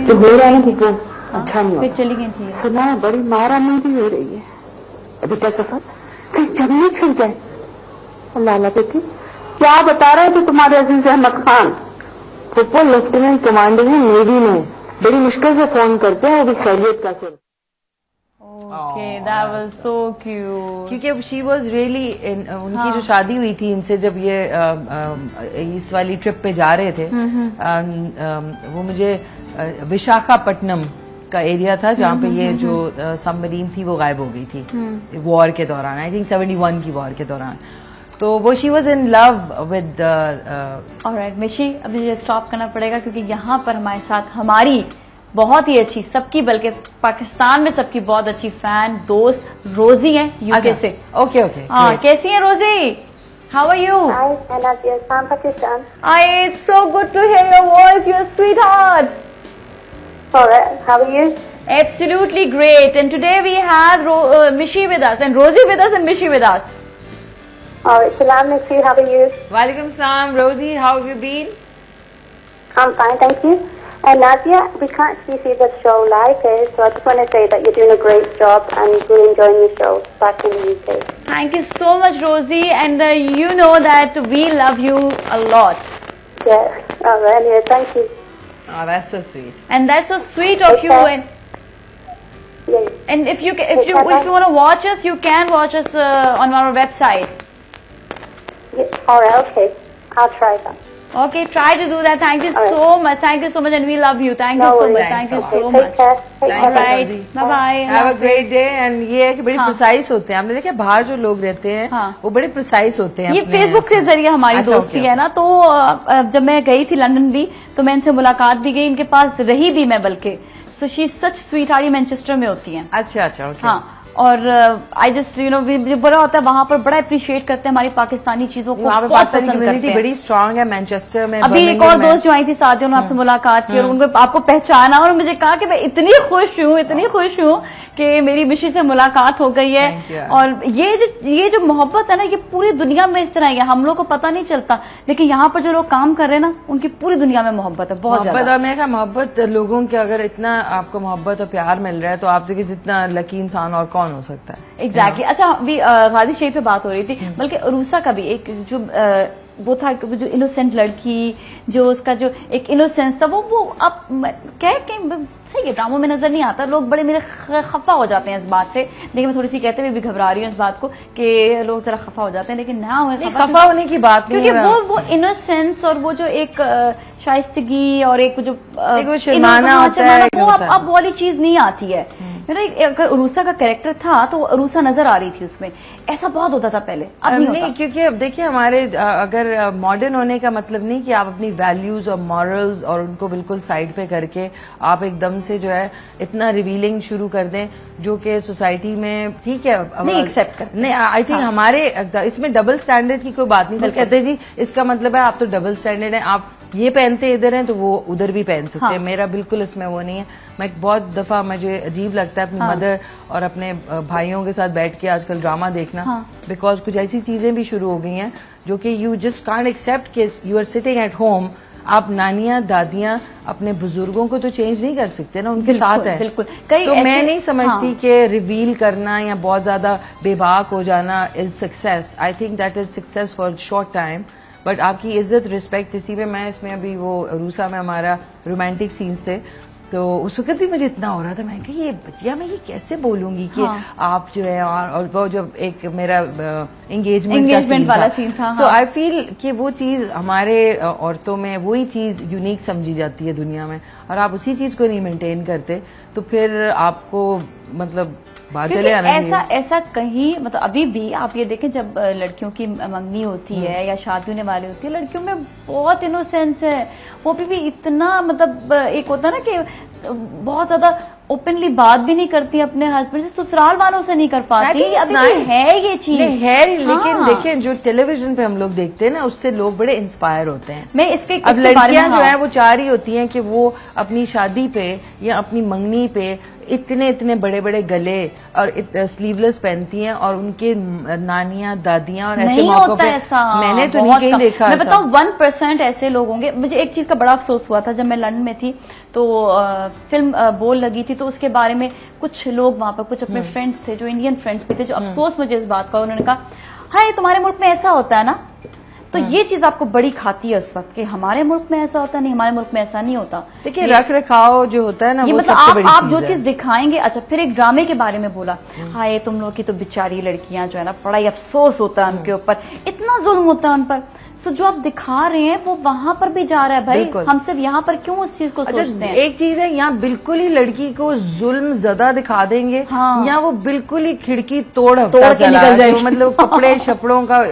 तो हो रहा है ना वो अच्छा नहीं होता। चली गई थी, सुना है बड़ी मारामारी हो रही है बेटा सफर, कहीं जमने छिड़ जाए। लाला बेटी क्या बता रहे थे तुम्हारे अजीज अहमद खान, फुप्पो लेफ्टिनेंट कमांडर है नेवी में, बड़ी मुश्किल से फोन करते हैं, वो भी खैरियत का सिर्फ। Okay, that was so cute. क्योंकि शी वॉज रियली उनकी जो शादी हुई थी इनसे, जब ये इस वाली ट्रिप पे जा रहे थे, वो मुझे विशाखापट्टनम का एरिया था जहाँ पे ये जो सबमरीन थी वो गायब हो गई थी वॉर के दौरान, आई थिंक 71 की वॉर के दौरान। तो वो she was in love with. Alright मिशी, अब मुझे स्टॉप करना पड़ेगा क्योंकि यहाँ पर हमारे साथ हमारी बहुत ही अच्छी, सबकी बल्कि पाकिस्तान में सबकी बहुत अच्छी फैन दोस्त रोजी है यूके से। ओके ओके, हाँ, कैसी है Rosie? How are you? Pakistan. It's so good to hear your voice. You're a sweetheart. Alright, how are you? Absolutely great. And today we have Mishi with us and Rosie with us and Mishi with us. Alright, salam Mishi, how are you? Walaikum salam, Rosie, how have you been? I'm fine, thank you. And Nadia, we can't see the show live here, so I just want to say that you're doing a great job and we're enjoying the show back in the UK. Thank you so much, Rosie, and you know that we love you a lot. Yeah, alright, yeah, thank you. Oh, that's so sweet. And that's so sweet of you. And if you want to watch us, you can watch us on our website. Yeah, alright, okay, I'll try that. Okay, try to do that. Thank you so much. Thank you so much, and we love you. Thank you so much. Thank you so much. All right, bye bye. Have a great day. And ये है कि बड़ी precise होते हैं। आपने देखा बाहर जो लोग रहते हैं वो बड़े प्रिसाइज होते हैं। ये फेसबुक के जरिए हमारी दोस्ती है ना, तो जब मैं गई थी लंदन भी तो मैं इनसे मुलाकात भी गई, इनके पास रही भी मैं बल्कि। So she such sweet heart, Manchester में होती है। अच्छा, हाँ। और आई जस्ट बड़ा होता है वहाँ पर, बड़ा अप्रिशिएट करते हैं हमारी पाकिस्तानी चीजों को, बहुत पसंद करते हैं। बड़ी स्ट्रांग है मैनचेस्टर में। अभी एक और दोस्त जो आई थी साथ, उन्होंने आपसे मुलाकात की और उनको आपको पहचाना और मुझे कहा कि मैं इतनी खुश हूँ कि मेरी मिशी से मुलाकात हो गई है। और ये जो मोहब्बत है ना, ये पूरी दुनिया में इस तरह है, हम लोग को पता नहीं चलता, लेकिन यहाँ पर जो लोग काम कर रहे हैं ना, उनकी पूरी दुनिया में मोहब्बत है, बहुत ज्यादा। और मैं कहा मोहब्बत लोगों के, अगर इतना आपको मोहब्बत और प्यार मिल रहा है तो आप देखिए जितना लकी इंसान और कौन हो सकता है। एग्जैक्टली। अच्छा, अभी गाजी शहीद पे बात हो रही थी, बल्कि अरूसा का भी एक जो वो था, जो इनोसेंट लड़की, जो उसका जो एक इनोसेंस था, वो आप ये ड्रामों में नजर नहीं आता, लोग बड़े मेरे खफा हो जाते हैं इस बात से। देखिए मैं थोड़ी सी कहते हुए भी घबरा रही हूँ इस बात को कि लोग जरा खफा हो जाते हैं, लेकिन ना हो खफा होने की बात नहीं, क्योंकि वो इनोसेंस और वो जो एक शाइस्तगी और एक जो शर्माना होता है, वो अब वाली चीज नहीं आती है। अगर उरूसा का कैरेक्टर था तो उरूसा नजर आ रही थी उसमें, ऐसा बहुत होता था पहले, अब नहीं होता। क्योंकि अब देखिए हमारे अगर मॉडर्न होने का मतलब नहीं कि आप अपनी वैल्यूज और मॉरल्स और उनको बिल्कुल साइड पे करके आप एकदम से जो है इतना रिवीलिंग शुरू कर दें जो कि सोसाइटी में ठीक है नहीं एक्सेप्ट करते। नहीं, आई थिंक हमारे इसमें डबल स्टैंडर्ड की कोई बात नहीं। तो कहते जी इसका मतलब है आप तो डबल स्टैंडर्ड है, आप ये पहनते इधर हैं तो वो उधर भी पहन सकते हैं। मेरा बिल्कुल इसमें वो नहीं है। मैं बहुत दफा मुझे अजीब लगता है अपनी मदर और अपने भाइयों के साथ बैठ के आजकल ड्रामा देखना, बिकॉज कुछ ऐसी चीजें भी शुरू हो गई हैं जो कि यू जस्ट कांट एक्सेप्ट कि you are sitting at home. आप नानियां दादियां अपने बुजुर्गों को तो चेंज नहीं कर सकते ना, उनके साथ है। बिल्कुल। तो मैं नहीं समझती कि रिवील करना या बहुत ज्यादा बेबाक हो जाना is success. I think that is success for short time, but आपकी इज्जत रिस्पेक्ट इसी पे मैं इसमें अभी वो रूसा में हमारा रोमांटिक सीन्स थे तो उस वक्त भी मुझे इतना हो रहा था, मैं कहा ये बचिया मैं ये कैसे बोलूंगी कि आप जो है और वो जो एक मेरा एंगेजमेंट वाला सीन था। सो आई फील कि वो चीज हमारे औरतों में वही चीज यूनिक समझी जाती है दुनिया में, और आप उसी चीज को नहीं मेंटेन करते तो फिर आपको मतलब चले आना ऐसा कहीं मतलब अभी भी आप ये देखें जब लड़कियों की मंगनी होती है या शादी होने वाली होती है, लड़कियों में बहुत इनोसेंस है, वो भी इतना मतलब एक होता है ना कि बहुत ज्यादा ओपनली बात भी नहीं करती अपने हस्बैंड से, ससुराल वालों से नहीं कर पाती। अभी है ये चीज है, लेकिन देखिए जो टेलीविजन पे हम लोग देखते हैं ना उससे लोग बड़े इंस्पायर होते हैं। मैं इसके अब लड़कियां जो है वो चाह रही होती हैं कि वो अपनी शादी पे या अपनी मंगनी पे इतने इतने बड़े बड़े गले और स्लीवलेस पहनती हैं और उनके नानियां दादियां और ऐसे मौकों पे मैंने तो नहीं कहीं देखा। मैं बताऊं 1% ऐसे लोग होंगे। मुझे एक चीज का बड़ा अफसोस हुआ था जब मैं लंदन में थी तो फिल्म बोल लगी थी तो उसके बारे में कुछ लोग वहां पर कुछ अपने फ्रेंड्स थे जो इंडियन फ्रेंड्स भी थे, जो अफसोस मुझे इस बात का, उन्होंने कहा हाय तुम्हारे मुल्क में ऐसा होता है ना। तो ये चीज आपको बड़ी खाती है उस वक्त कि हमारे मुल्क में ऐसा होता नहीं, हमारे मुल्क में ऐसा नहीं होता। देखिए रख रखाव जो होता है ना, ये वो मतलब सबसे बड़ी आप जो चीज दिखाएंगे। अच्छा फिर एक ड्रामे के बारे में बोला, हाय तुम लोग की तो बेचारी लड़कियां जो है ना, बड़ा ही अफसोस होता है उनके ऊपर, इतना जुल्म होता है उन पर। सो जो आप दिखा रहे हैं वो वहां पर भी जा रहा है भाई, हम सिर्फ यहाँ पर क्यों उस चीज को सोचते हैं। एक चीज है यहाँ बिल्कुल ही लड़की को जुल्म ज्यादा दिखा देंगे, या वो बिल्कुल ही खिड़की तोड़ तो मतलब कपड़े शपड़ों का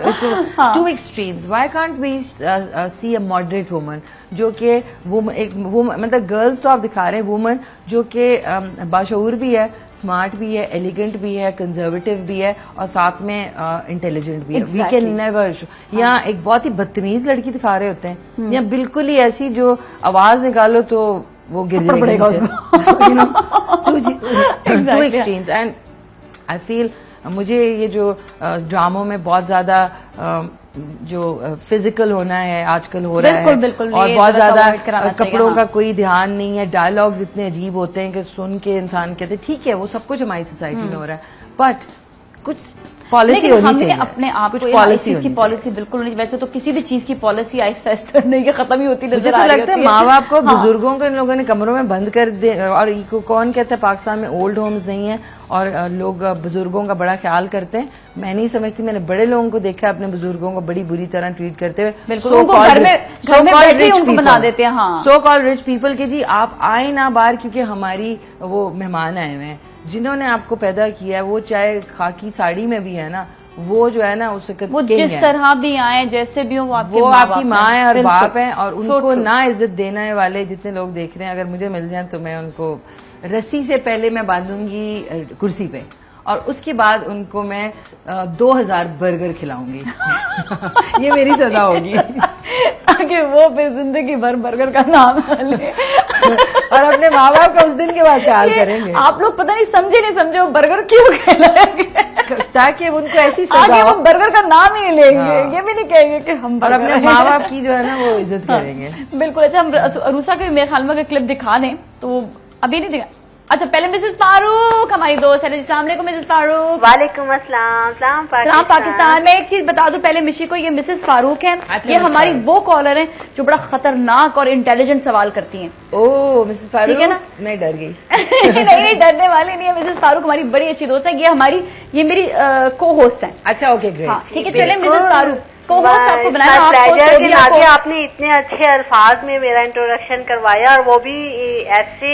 to extremes. Why can't we see a moderate woman जो कि एक मतलब गर्ल्स तो आप दिखा रहे हैं वुमन जो कि बाशऊर भी है, स्मार्ट भी है, एलिगेंट भी है, कंजर्वेटिव भी है और साथ में इंटेलिजेंट भी है। We can never. या एक बहुत ही बदतमीज लड़की दिखा रहे होते हैं, या बिल्कुल ही ऐसी जो आवाज निकालो तो वो गिर जाएगा। Two extremes. And I feel मुझे ये जो ड्रामों में बहुत ज्यादा जो फिजिकल होना है आजकल हो रहा है, और बहुत ज्यादा कपड़ों का कोई ध्यान नहीं है, डायलॉग्स इतने अजीब होते हैं कि सुन के इंसान कहते ठीक है वो सब कुछ हमारी सोसाइटी में हो रहा है, बट कुछ पॉलिसी होनी चाहिए अपने आप कुछ पॉलिसी की पॉलिसी बिल्कुल नहीं। वैसे तो किसी भी चीज की पॉलिसी आहिस्ता नहीं खत्म ही होती मुझे तो लगता है माँ बाप को बुजुर्गों को इन लोगों ने कमरों में बंद कर दे। और कौन कहता है पाकिस्तान में ओल्ड होम्स नहीं है और लोग बुजुर्गों का बड़ा ख्याल करते हैं। मैं नहीं समझती, मैंने बड़े लोगों को देखा है अपने बुजुर्गों को बड़ी बुरी तरह ट्रीट करते हुए। सो कॉल्ड रिच पीपल के जी आप आए ना बाहर, क्योंकि हमारी वो मेहमान आए हुए हैं जिन्होंने आपको पैदा किया है, वो चाहे खाकी साड़ी में भी है ना, वो जो है ना उस वो जिस तरह भी आए जैसे भी हो वो आपकी माँ है और बाप है, और उनको ना इज्जत देने वाले जितने लोग देख रहे हैं अगर मुझे मिल जाए तो मैं उनको रस्सी से पहले मैं बांधूंगी कुर्सी पे और उसके बाद उनको मैं 2000 बर्गर खिलाऊंगी। ये मेरी सजा होगी कि वो फिर जिंदगी भर बर्गर का नाम ले और अपने माँ बाप का उस दिन के बाद ख्याल करेंगे। आप लोग पता नहीं समझे वो बर्गर क्यों खिलाएंगे, ताकि उनको ऐसी सजा वो बर्गर का नाम ही लेंगे, ये भी नहीं कहेंगे कि हम और अपने माँ बाप की जो है ना वो इज्जत करेंगे। बिल्कुल। अच्छा हम रूसा के मेरे ख्याल में क्लिप दिखा दें तो अभी नहीं दिखा अच्छा पहले मिसेस फारूक हमारी दोस्त है। अस्सलाम वालेकुम मिसेस फारूक। वालेकुम अस्सलाम। सलाम पाकिस्तान। मैं एक चीज बता दूं पहले मिशी को, ये मिसेस फारूक है। अच्छा, ये हमारी वो कॉलर है जो बड़ा खतरनाक और इंटेलिजेंट सवाल करती हैं। ओह मिसेस फारूक, ठीक है ना? मैं डर गई। नहीं डरने वाली नहीं है मिसेस फारूक, हमारी बड़ी अच्छी दोस्त है। ये मेरी को होस्ट है। अच्छा ओके ग्रेट, ठीक है। चले मिसेस फारूक को होस्ट आपको बनाया आपने इतने अच्छे अल्फाज में मेरा इंट्रोडक्शन करवाया, और वो भी ऐसे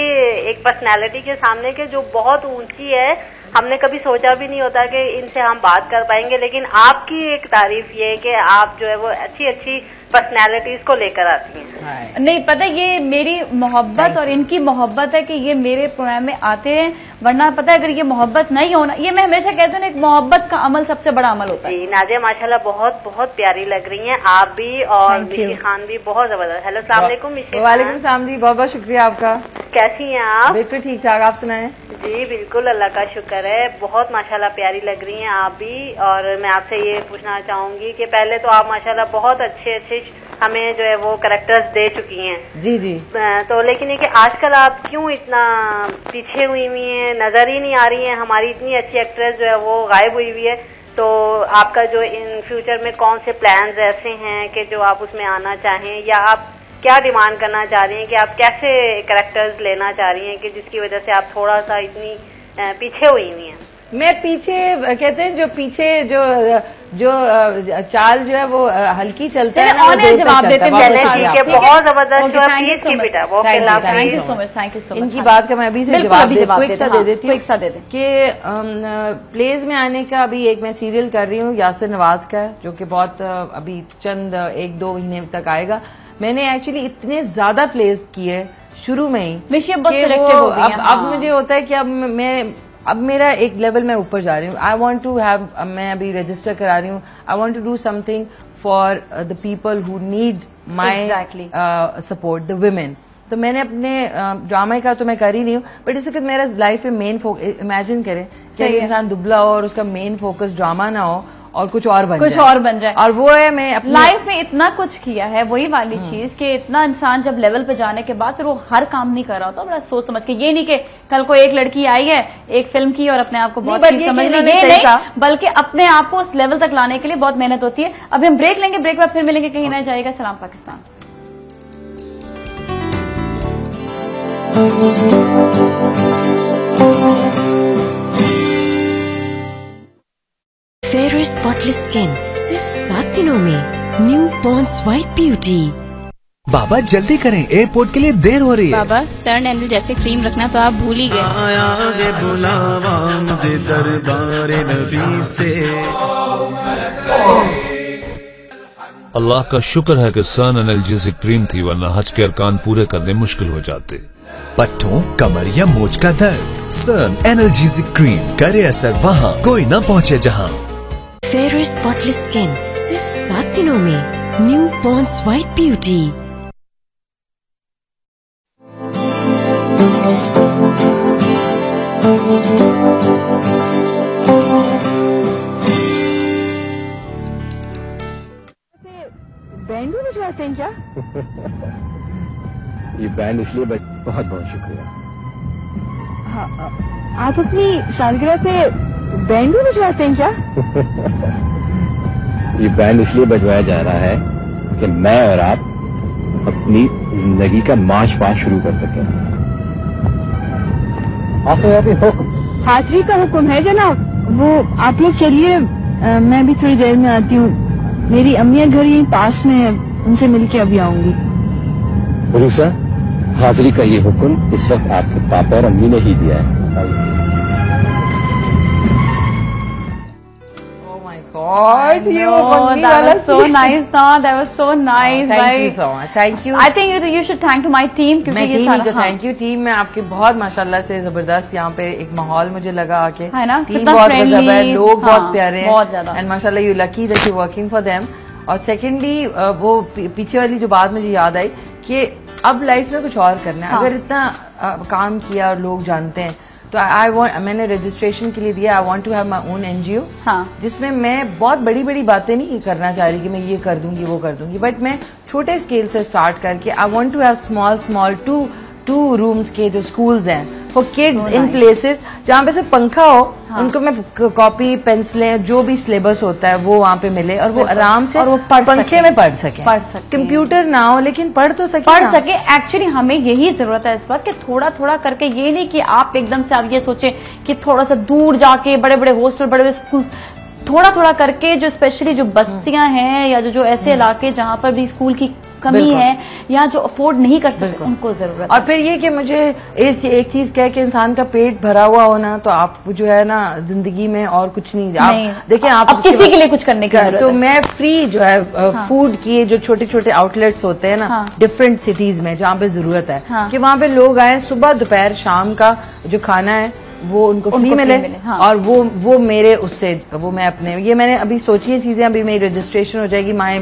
एक पर्सनालिटी के सामने के जो बहुत ऊंची है। हमने कभी सोचा भी नहीं होता कि इनसे हम बात कर पाएंगे, लेकिन आपकी एक तारीफ ये है कि आप जो है वो अच्छी अच्छी पर्सनैलिटीज को लेकर आती हैं। नहीं पता ये मेरी मोहब्बत और इनकी मोहब्बत है कि ये मेरे प्रोग्राम में आते हैं, वरना पता है अगर ये मोहब्बत नहीं होना, ये मैं हमेशा कहती हूँ ना, एक मोहब्बत का अमल सबसे बड़ा अमल होता है। जी नाजिया माशाल्लाह बहुत बहुत प्यारी लग रही हैं आप भी, और मिशी खान भी बहुत जबरदस्त। हेलो अस्सलाम वालेकुम मिशी। वालेकुम सलाम जी, बहुत बहुत शुक्रिया आपका। कैसी हैं आप? बिल्कुल ठीक ठाक, आप सुनाएं? जी बिल्कुल अल्लाह का शुक्र है, बहुत माशाल्लाह प्यारी लग रही हैं आप भी। और मैं आपसे ये पूछना चाहूंगी कि पहले तो आप माशाल्लाह बहुत अच्छे अच्छे हमें जो है वो कैरेक्टर्स दे चुकी हैं। जी जी। तो लेकिन ये कि आजकल आप क्यों इतना पीछे हुई हैं, नजर ही नहीं आ रही हैं। हमारी इतनी अच्छी एक्ट्रेस जो है वो गायब हुई हुई है। तो आपका जो इन फ्यूचर में कौन से प्लान्स ऐसे हैं कि जो आप उसमें आना चाहें, या आप क्या डिमांड करना चाह रही हैं कि आप कैसे कैरेक्टर्स लेना चाह रही हैं कि जिसकी वजह से आप थोड़ा सा इतनी पीछे हुई हुई हैं? मैं पीछे कहते हैं जो पीछे जो चाल जो है वो हल्की चलता है ना, जवाब देते हैं। बहुत जबरदस्त। Thank you so much, thank you so much. इनकी बात का मैं अभी से जवाब क्विक सा दे देती हूँ कि प्लेज में आने का अभी एक मैं सीरियल कर रही हूँ यासिर नवाज का, जो कि बहुत अभी चंद 1-2 महीने तक आएगा। मैंने एक्चुअली इतने ज्यादा प्लेज किए शुरू में ही, अब मुझे होता है कि अब मेरा एक लेवल में ऊपर जा रही हूँ। आई वॉन्ट टू हैव, मैं अभी रजिस्टर करा रही हूँ। I want to do something for the people who need my support, the women. तो मैंने अपने ड्रामा का तो मैं कर ही नहीं हूँ, बट इससे मेरा लाइफ में मेन फोकस, इमेजिन करें कि इंसान दुबला हो और उसका मेन फोकस ड्रामा ना हो और कुछ और बन जाए। और वो है मैं अपनी लाइफ में इतना कुछ किया है, वही वाली चीज कि इतना इंसान जब लेवल पे जाने के बाद फिर वो हर काम नहीं कर रहा होता, बड़ा सोच समझ के। ये नहीं कि कल को एक लड़की आई है, एक फिल्म की और अपने आप को बहुत चीज समझ ली, नहीं, बल्कि अपने आप को उस लेवल तक लाने के लिए बहुत मेहनत होती है। अभी हम ब्रेक लेंगे, ब्रेक के बाद फिर मिलेंगे, कहीं ना जाएगा। सलाम पाकिस्तान। फेयर स्पॉटलेस स्किन सिर्फ 7 दिनों में। New Pond's white beauty. बाबा जल्दी करें, एयरपोर्ट के लिए देर हो रही है। बाबा सर एंडल जैसे क्रीम रखना तो आप भूल ही गए। बुलावा मुझे दरबार नबी से। अल्लाह का शुक्र है कि सन एनाल्जेसिक क्रीम थी, वरना हज के अरकान पूरे करने मुश्किल हो जाते। पट्टों, कमर या मोच का दर्द, सन एनाल्जेसिक क्रीम करे असर वहाँ, कोई न पहुँचे जहाँ। फेयर स्पॉटलेस स्किन सिर्फ 7 दिनों में। New Pond's white beauty. Band भी बजवाते हैं क्या? ये बैंड इसलिए बहुत बहुत शुक्रिया। हाँ, आप अपनी सालगिरह पे बैंड भी बजवाते हैं क्या? ये बैंड इसलिए बजवाया जा रहा है कि मैं और आप अपनी जिंदगी का मार्च पास्ट शुरू कर सकें। हाजिरी का हुक्म है जनाब। वो आप लोग चलिए, मैं भी थोड़ी देर में आती हूँ। मेरी अम्मिया घर यहीं पास में है, उनसे मिलके अभी आऊंगी। रूसा, हाजिरी का ये हुक्म इस वक्त आपके पापा और अम्मी ने ही दिया है। God, that was so nice, that was so nice. Thank you so much. Thank you. I think you should thank to my team, क्योंकि ये सारा थैंक यू टीम में आपके बहुत माशाल्लाह से जबरदस्त यहाँ पे एक माहौल मुझे लगा आके, है ना, टीम बहुत गजब है, लोग बहुत प्यारे हैं, बहुत ज्यादा, एंड माशाल्लाह you lucky that you working for them. और सेकेंडली वो पीछे वाली जो बात मुझे याद आई कि अब लाइफ में कुछ और करना है। अगर इतना काम किया और लोग जानते हैं तो मैंने रजिस्ट्रेशन के लिए दिया। I want to have my own NGO, जिसमें मैं बहुत बड़ी बड़ी बातें नहीं करना चाह रही कि मैं ये कर दूंगी वो कर दूंगी, बट मैं छोटे स्केल से स्टार्ट करके I want to have small 2 rooms के जो स्कूल्स हैं, फॉर किड्स इन प्लेसेस जहाँ पे सिर्फ पंखा हो, उनको मैं कॉपी पेंसिलें जो भी सिलेबस होता है वो वहाँ पे मिले और वो आराम से पंखे में पढ़ सके। कंप्यूटर ना हो लेकिन पढ़ तो सके, एक्चुअली हमें यही जरूरत है इस वक्त कि थोड़ा थोड़ा करके, ये नहीं कि आप एकदम से आप ये सोचे कि थोड़ा सा दूर जाके बड़े बड़े हॉस्टल, बड़े बड़े स्कूल, थोड़ा थोड़ा करके जो स्पेशली जो बस्तियां हैं या जो ऐसे इलाके जहाँ पर भी स्कूल की कमी है या जो अफोर्ड नहीं कर सकते उनको जरूरत। और फिर ये कि मुझे एक चीज कह कि इंसान का पेट भरा हुआ होना, तो आप जो है ना जिंदगी में और कुछ नहीं, आप देखिए आप किसी के लिए कुछ करने की जरूरत तो मैं फ्री जो है फूड की जो छोटे छोटे आउटलेट्स होते हैं ना डिफरेंट सिटीज में जहाँ पे जरूरत है कि वहाँ पे लोग आए, सुबह दोपहर शाम का जो खाना है वो उनको फ्री मिले। और वो मेरे उससे वो मैं अपने ये मैंने अभी सोची है चीजें, अभी मेरी रजिस्ट्रेशन हो जाएगी। माय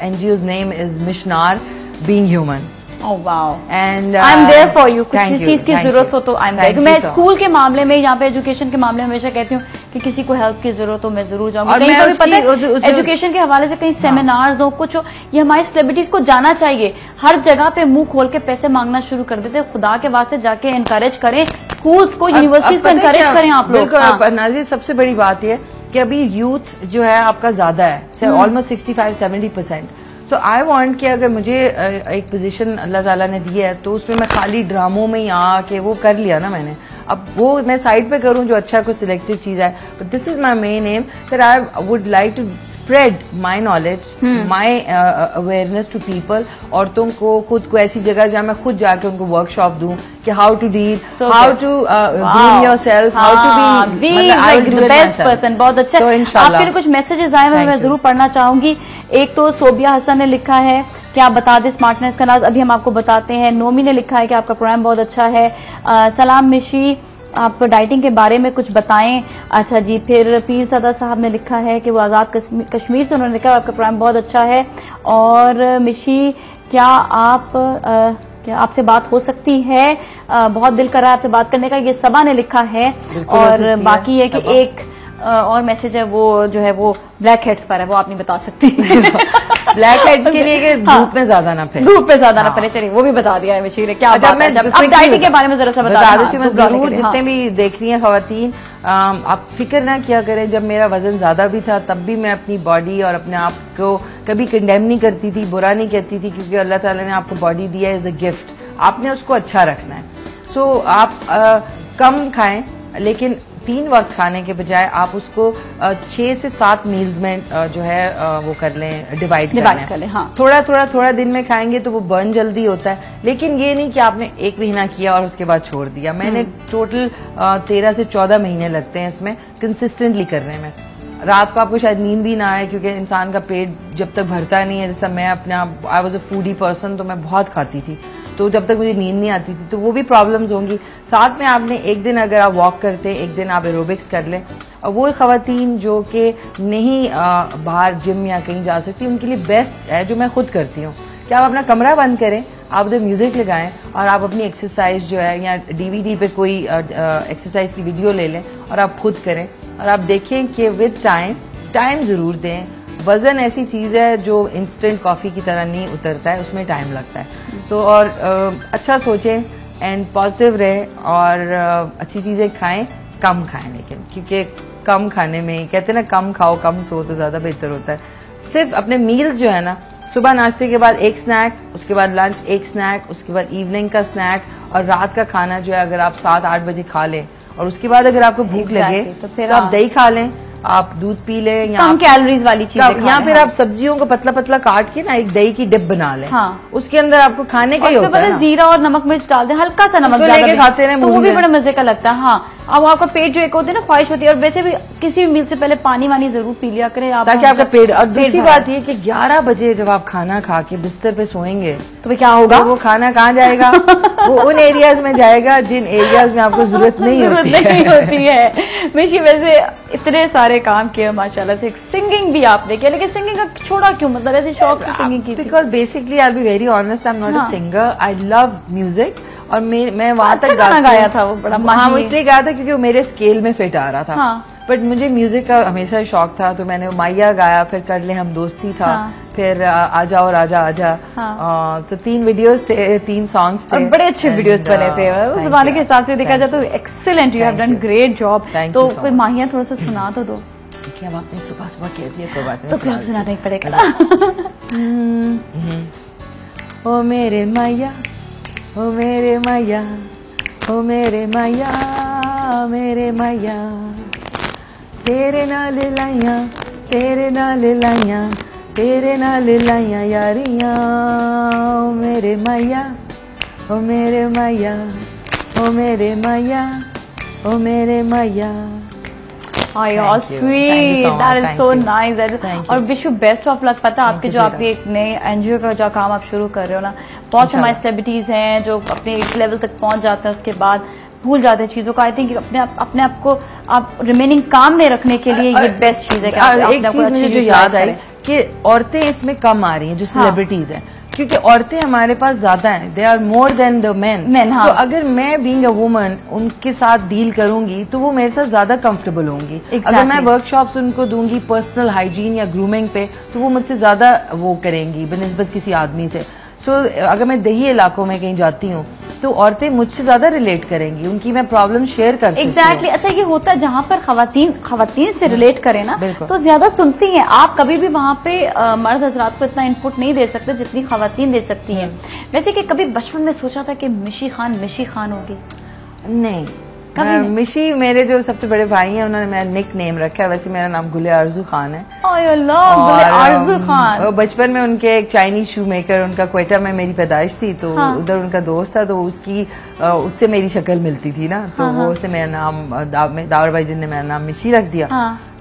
एनजीओ's नेम इज मिशनार being human. Oh wow! And I am there for you. कुछ चीज की जरूरत हो तो आई एम देयर। मैं स्कूल के मामले में, यहाँ पे एजुकेशन के मामले में हमेशा कहती हूँ कि किसी को हेल्प की जरूरत हो मैं जरूर जाऊंगी। कहीं पर पता है एजुकेशन के हवाले से कहीं सेमिनार्स हो, कुछ हो, ये हमारी सेलिब्रिटीज को जाना चाहिए। हर जगह पे मुंह खोल के पैसे मांगना शुरू कर देते, खुदा के वास्ते जाके एनकरेज करें स्कूल्स को, यूनिवर्सिटीज को एनकरेज करें आप लोग। बिल्कुल नाज़िर, सबसे बड़ी बात यह कि अभी यूथ जो है आपका ज्यादा है, ऑलमोस्ट 65-70%। सो आई वांट कि अगर मुझे एक पोजीशन अल्लाह ताला ने दी है तो उसमें मैं खाली ड्रामों में ही आके वो कर लिया ना मैंने, अब वो मैं साइड पे करूं जो अच्छा कोई सिलेक्टेड चीज है। But this is my main aim that I would like to spread my knowledge, my awareness to people. औरतों को खुद को ऐसी जगह जहाँ मैं खुद जाके उनको वर्कशॉप दूं कि how to deal, how to groom yourself, how to be the best person. बहुत अच्छा। तो इंशाल्लाह आपके कुछ मैसेजेस आए हैं, मैं जरूर पढ़ना चाहूंगी। एक तो सोबिया हसन ने लिखा है कि आप बता दें स्मार्टनेस का नाज, अभी हम आपको बताते हैं। नोमी ने लिखा है कि आपका प्रोग्राम बहुत अच्छा है। सलाम मिशी, आप डाइटिंग के बारे में कुछ बताएं। अच्छा जी। फिर पीरजादा साहब ने लिखा है कि वो आज़ाद कश्मीर से, उन्होंने लिखा आपका प्रोग्राम बहुत अच्छा है। और मिशी, क्या आपसे बात हो सकती है? बहुत दिल कर रहा है आपसे बात करने का, ये सबा ने लिखा है। और बाकी है कि एक और मैसेज है वो जो है वो ब्लैक हेड्स पर है, वो आप नहीं बता सकती। ब्लैक हेड्स के लिए धूप में ज्यादा ना फैले, धूप में ज्यादा ना फैले। चलिए वो भी बता दिया है मिशी ने। क्या अच्छा, मैं डाइटिंग के बारे में जरा सा बता देती हूँ। मैं जरूर जितने भी देख रही हैं खवातीन, आप फिक्र ना किया करें। जब मेरा वजन ज्यादा भी था तब भी मैं अपनी बॉडी और अपने आप को कभी कंडेम नहीं करती थी, बुरा नहीं कहती थी, क्योंकि अल्लाह ताला ने आपको बॉडी दिया है एज अ गिफ्ट, आपने उसको अच्छा रखना है। सो आप कम खाएं, लेकिन 3 वक्त खाने के बजाय आप उसको 6 से 7 मील्स में जो है वो कर लें, डिवाइड कर लें। हाँ। थोड़ा दिन में खाएंगे तो वो बर्न जल्दी होता है। लेकिन ये नहीं कि आपने 1 महीना किया और उसके बाद छोड़ दिया। मैंने टोटल 13 से 14 महीने लगते हैं इसमें कंसिस्टेंटली करने में। रात को आपको शायद नींद भी ना आए, क्योंकि इंसान का पेट जब तक भरता नहीं है, जैसा मैं अपने आप, I was a foodie person, तो मैं बहुत खाती थी, तो जब तक मुझे नींद नहीं आती थी तो वो भी प्रॉब्लम्स होंगी। साथ में आपने एक दिन अगर आप वॉक करते, एक दिन आप एरोबिक्स कर लें। और वो खवातीन जो कि नहीं बाहर जिम या कहीं जा सकती, उनके लिए बेस्ट है जो मैं खुद करती हूँ कि आप अपना कमरा बंद करें, आप उधर म्यूजिक लगाएं और आप अपनी एक्सरसाइज जो है या डीवीडी पे कोई एक्सरसाइज की वीडियो ले लें और आप खुद करें। और आप देखें कि विद टाइम जरूर दें। वजन ऐसी चीज है जो इंस्टेंट कॉफी की तरह नहीं उतरता है, उसमें टाइम लगता है। और अच्छा सोचें एंड पॉजिटिव रहें और अच्छी चीजें खाएं, कम खाएं, लेकिन क्योंकि कम खाने में कहते हैं ना, कम खाओ कम सो तो ज्यादा बेहतर होता है। सिर्फ अपने मील्स जो है ना, सुबह नाश्ते के बाद एक स्नैक, उसके बाद लंच एक स्नैक, उसके बाद इवनिंग का स्नैक, और रात का खाना जो है अगर आप 7-8 बजे खा लें, और उसके बाद अगर आपको भूख लगे तो आप दही खा लें, आप दूध पी लें, या कम कैलोरीज वाली चीजें, या फिर आप सब्जियों को पतला पतला काट के ना एक दही की डिप बना लें। हाँ। उसके अंदर आपको खाने का ही होता है, जीरा और नमक मिर्च डाल दें, हल्का सा नमक लेके खाते हैं, तो वो भी बड़े मजे का लगता है। हाँ, अब आपका पेट जो एक होती है ना, ख्वाहिश होती है। और वैसे भी किसी भी मील से पहले पानी वानी जरूर पी लिया करें आप, ताकि आपका पेट। और दूसरी बात ये कि 11 बजे जब आप खाना खा के बिस्तर पे सोएंगे तो क्या होगा, वो खाना कहाँ जाएगा? वो उन एरियाज में जाएगा जिन एरियाज में आपको जरूरत नहीं होती है। मिशी, वैसे इतने सारे काम किए माशाल्लाह से, सिंगिंग भी आपने किया, लेकिन सिंगिंग का छोड़ा क्यों? मतलब ऐसे शौक से सिंगिंग की? Because basically I be very honest, I am not a singer, I love music. और मैं वहां तक गाया था, वो बड़ा हाँ, इसलिए गाया था क्योंकि वो मेरे स्केल में फिट आ रहा था। बट मुझे म्यूजिक का हमेशा शौक था, तो मैंने माइया गाया, फिर कर ले हम दोस्ती था, फिर आजा और आजा आजा। तो 3 वीडियोस थे, 3 सॉन्ग्स थे, बड़े अच्छे वीडियोस बने थे। उस जमाने के हिसाब से देखा जाए तो excellent, you have done great job. तो फिर माहिया थोड़ा सा सुना तो दो। क्या आपने सुबह सुबह कह दिया तो बात तो फिर आप सुनाना ही पड़ेगा। ओ मेरे मैया, ओ मेरे मैया, ओ मेरे मैया, मेरे मैया, तेरे नाल लाइया, तेरे नाल लाइया, तेरे नाल लाइया यारियां। ओ मेरे मैया, ओ मेरे मैया, ओ मेरे मैया, ओ मेरे मैया। Sweet, that is so nice. और wish you best of luck. पता आपके जो आपके एक नए एनजीओ का जो काम आप शुरू कर रहे हो ना, बहुत हमारे सेलिब्रिटीज हैं जो अपने एक लेवल तक पहुंच जाते हैं, उसके बाद भूल जाते हैं चीजों को। आई थिंक अपने आप को आप रिमेनिंग काम में रखने के लिए ये बेस्ट चीज है कि आप एक चीज मुझे जो याद आई कि औरतें इसमें कम आ रही हैं जो सेलिब्रिटीज हैं, क्योंकि औरतें हमारे पास ज्यादा हैं, they are more than the men. तो अगर मैं बीइंग अ वुमन उनके साथ डील करूंगी तो वो मेरे साथ ज्यादा कंफर्टेबल होंगी। अगर मैं वर्कशॉप्स उनको दूंगी पर्सनल हाइजीन या ग्रूमिंग पे तो वो मुझसे ज्यादा वो करेंगी बनिस्बत किसी आदमी से। सो अगर मैं देही इलाकों में कहीं जाती हूँ तो औरतें मुझसे ज्यादा रिलेट करेंगी, उनकी मैं प्रॉब्लम शेयर कर सकती हूँ। एग्जैक्टली। अच्छा ये होता है जहाँ पर खवातीन से रिलेट करें ना तो ज्यादा सुनती हैं। आप कभी भी वहाँ पे मर्द हजरात को इतना इनपुट नहीं दे सकते जितनी खवातीन दे सकती हैं। वैसे कि कभी बचपन में सोचा था कि मिशी खान होगी? नहीं, मिशी मेरे जो सबसे बड़े भाई हैं उन्होंने मेरा निक नेम रखा है। वैसे मेरा नाम गुले आरजू खान है। आरजू खान। बचपन में उनके एक चाइनीज शू मेकर, उनका क्वेटा में मेरी पैदाइश थी तो उधर उनका दोस्त था तो उससे मेरी शक्ल मिलती थी ना, तो वो उसने मेरा नाम दावर भाई जी ने मेरा नाम मिशी रख दिया।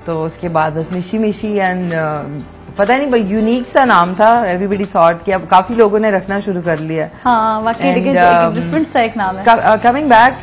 तो उसके बाद बस मिशी एंड पता नहीं भाई यूनिक सा नाम था। एवरीबडी थॉट कि अब काफी लोगों ने रखना शुरू कर लिया। डिफरेंट सा एक नाम है। कमिंग बैक,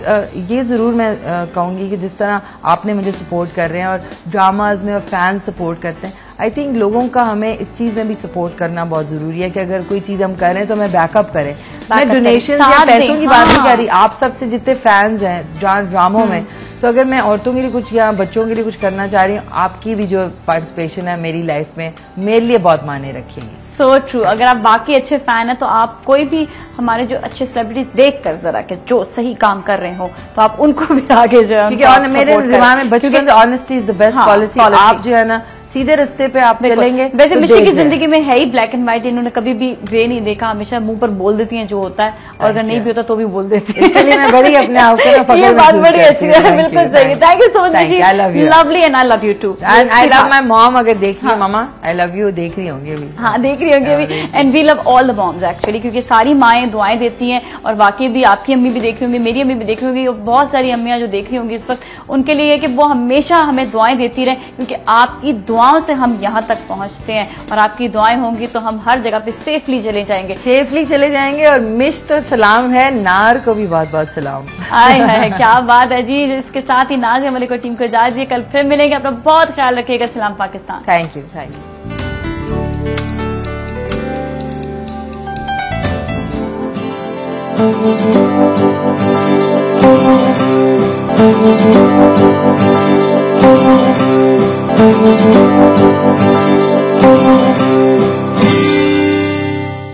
ये जरूर मैं कहूंगी कि जिस तरह आपने मुझे सपोर्ट कर रहे हैं और ड्रामाज में और फैंस सपोर्ट करते हैं, आई थिंक लोगों का हमें इस चीज में भी सपोर्ट करना बहुत जरूरी है कि अगर कोई चीज हम कर रहे हैं तो हमें बैकअप करें। मैं डोनेशन या पैसों की बात नहीं कर रही, आप सबसे जितने फैंस हैं ड्रामों में, तो अगर मैं औरतों के लिए कुछ या बच्चों के लिए कुछ करना चाह रही हूँ, आपकी भी जो पार्टिसिपेशन है मेरी लाइफ में मेरे लिए बहुत मायने रखेंगे। So true. अगर आप बाकी अच्छे फैन हैं तो आप कोई भी हमारे जो अच्छे सेलिब्रिटीज देख कर जरा कि जो सही काम कर रहे हो तो आप उनको भी आगे जो है, क्योंकि मेरे दिमाग में बचपन से honesty is the best policy. आप जो है ना सीधे रास्ते पे आप चलेंगे। वैसे मिशी की जिंदगी में है ही ब्लैक एंड व्हाइट, इन्होंने कभी भी ग्रे नहीं देखा, हमेशा मुंह पर बोल देती हैं जो होता है, और अगर नहीं भी होता तो भी बोल देती है। इसलिए मैं बड़ी अपने आप को ये बात बड़ी अच्छी है, बिल्कुल सही। Thank you so much, I love you, lovely, and I love you too, and I love my mom. अगर देख रही है मामा, आई लव यू, देख रही होंगी अभी। हाँ, देख रही होंगी अभी। And we love all the moms actually, क्योंकि सारी माएं दुआएं देती हैं, और वाकई भी आपकी अम्मी भी देख रही होंगी, मेरी अम्मी भी देख रही होंगी, और बहुत सारी अम्मियां जो देख रही होंगी इस वक्त, उनके लिए कि वो हमेशा हमें दुआएं देती रहे, क्योंकि आपकी दुआओं से हम यहाँ तक पहुंचते हैं, और आपकी दुआएं होंगी तो हम हर जगह पे सेफली चले जाएंगे। और मिश तो सलाम है, नार को भी बहुत बहुत सलाम। आए है, क्या बात है जी। इसके साथ ही नाज़िया मलिक को टीम को इजाजत दिए, कल फिर मिलेंगे। अपना बहुत ख्याल रखिएगा। सलाम Pakistan. Thank you. Thank you.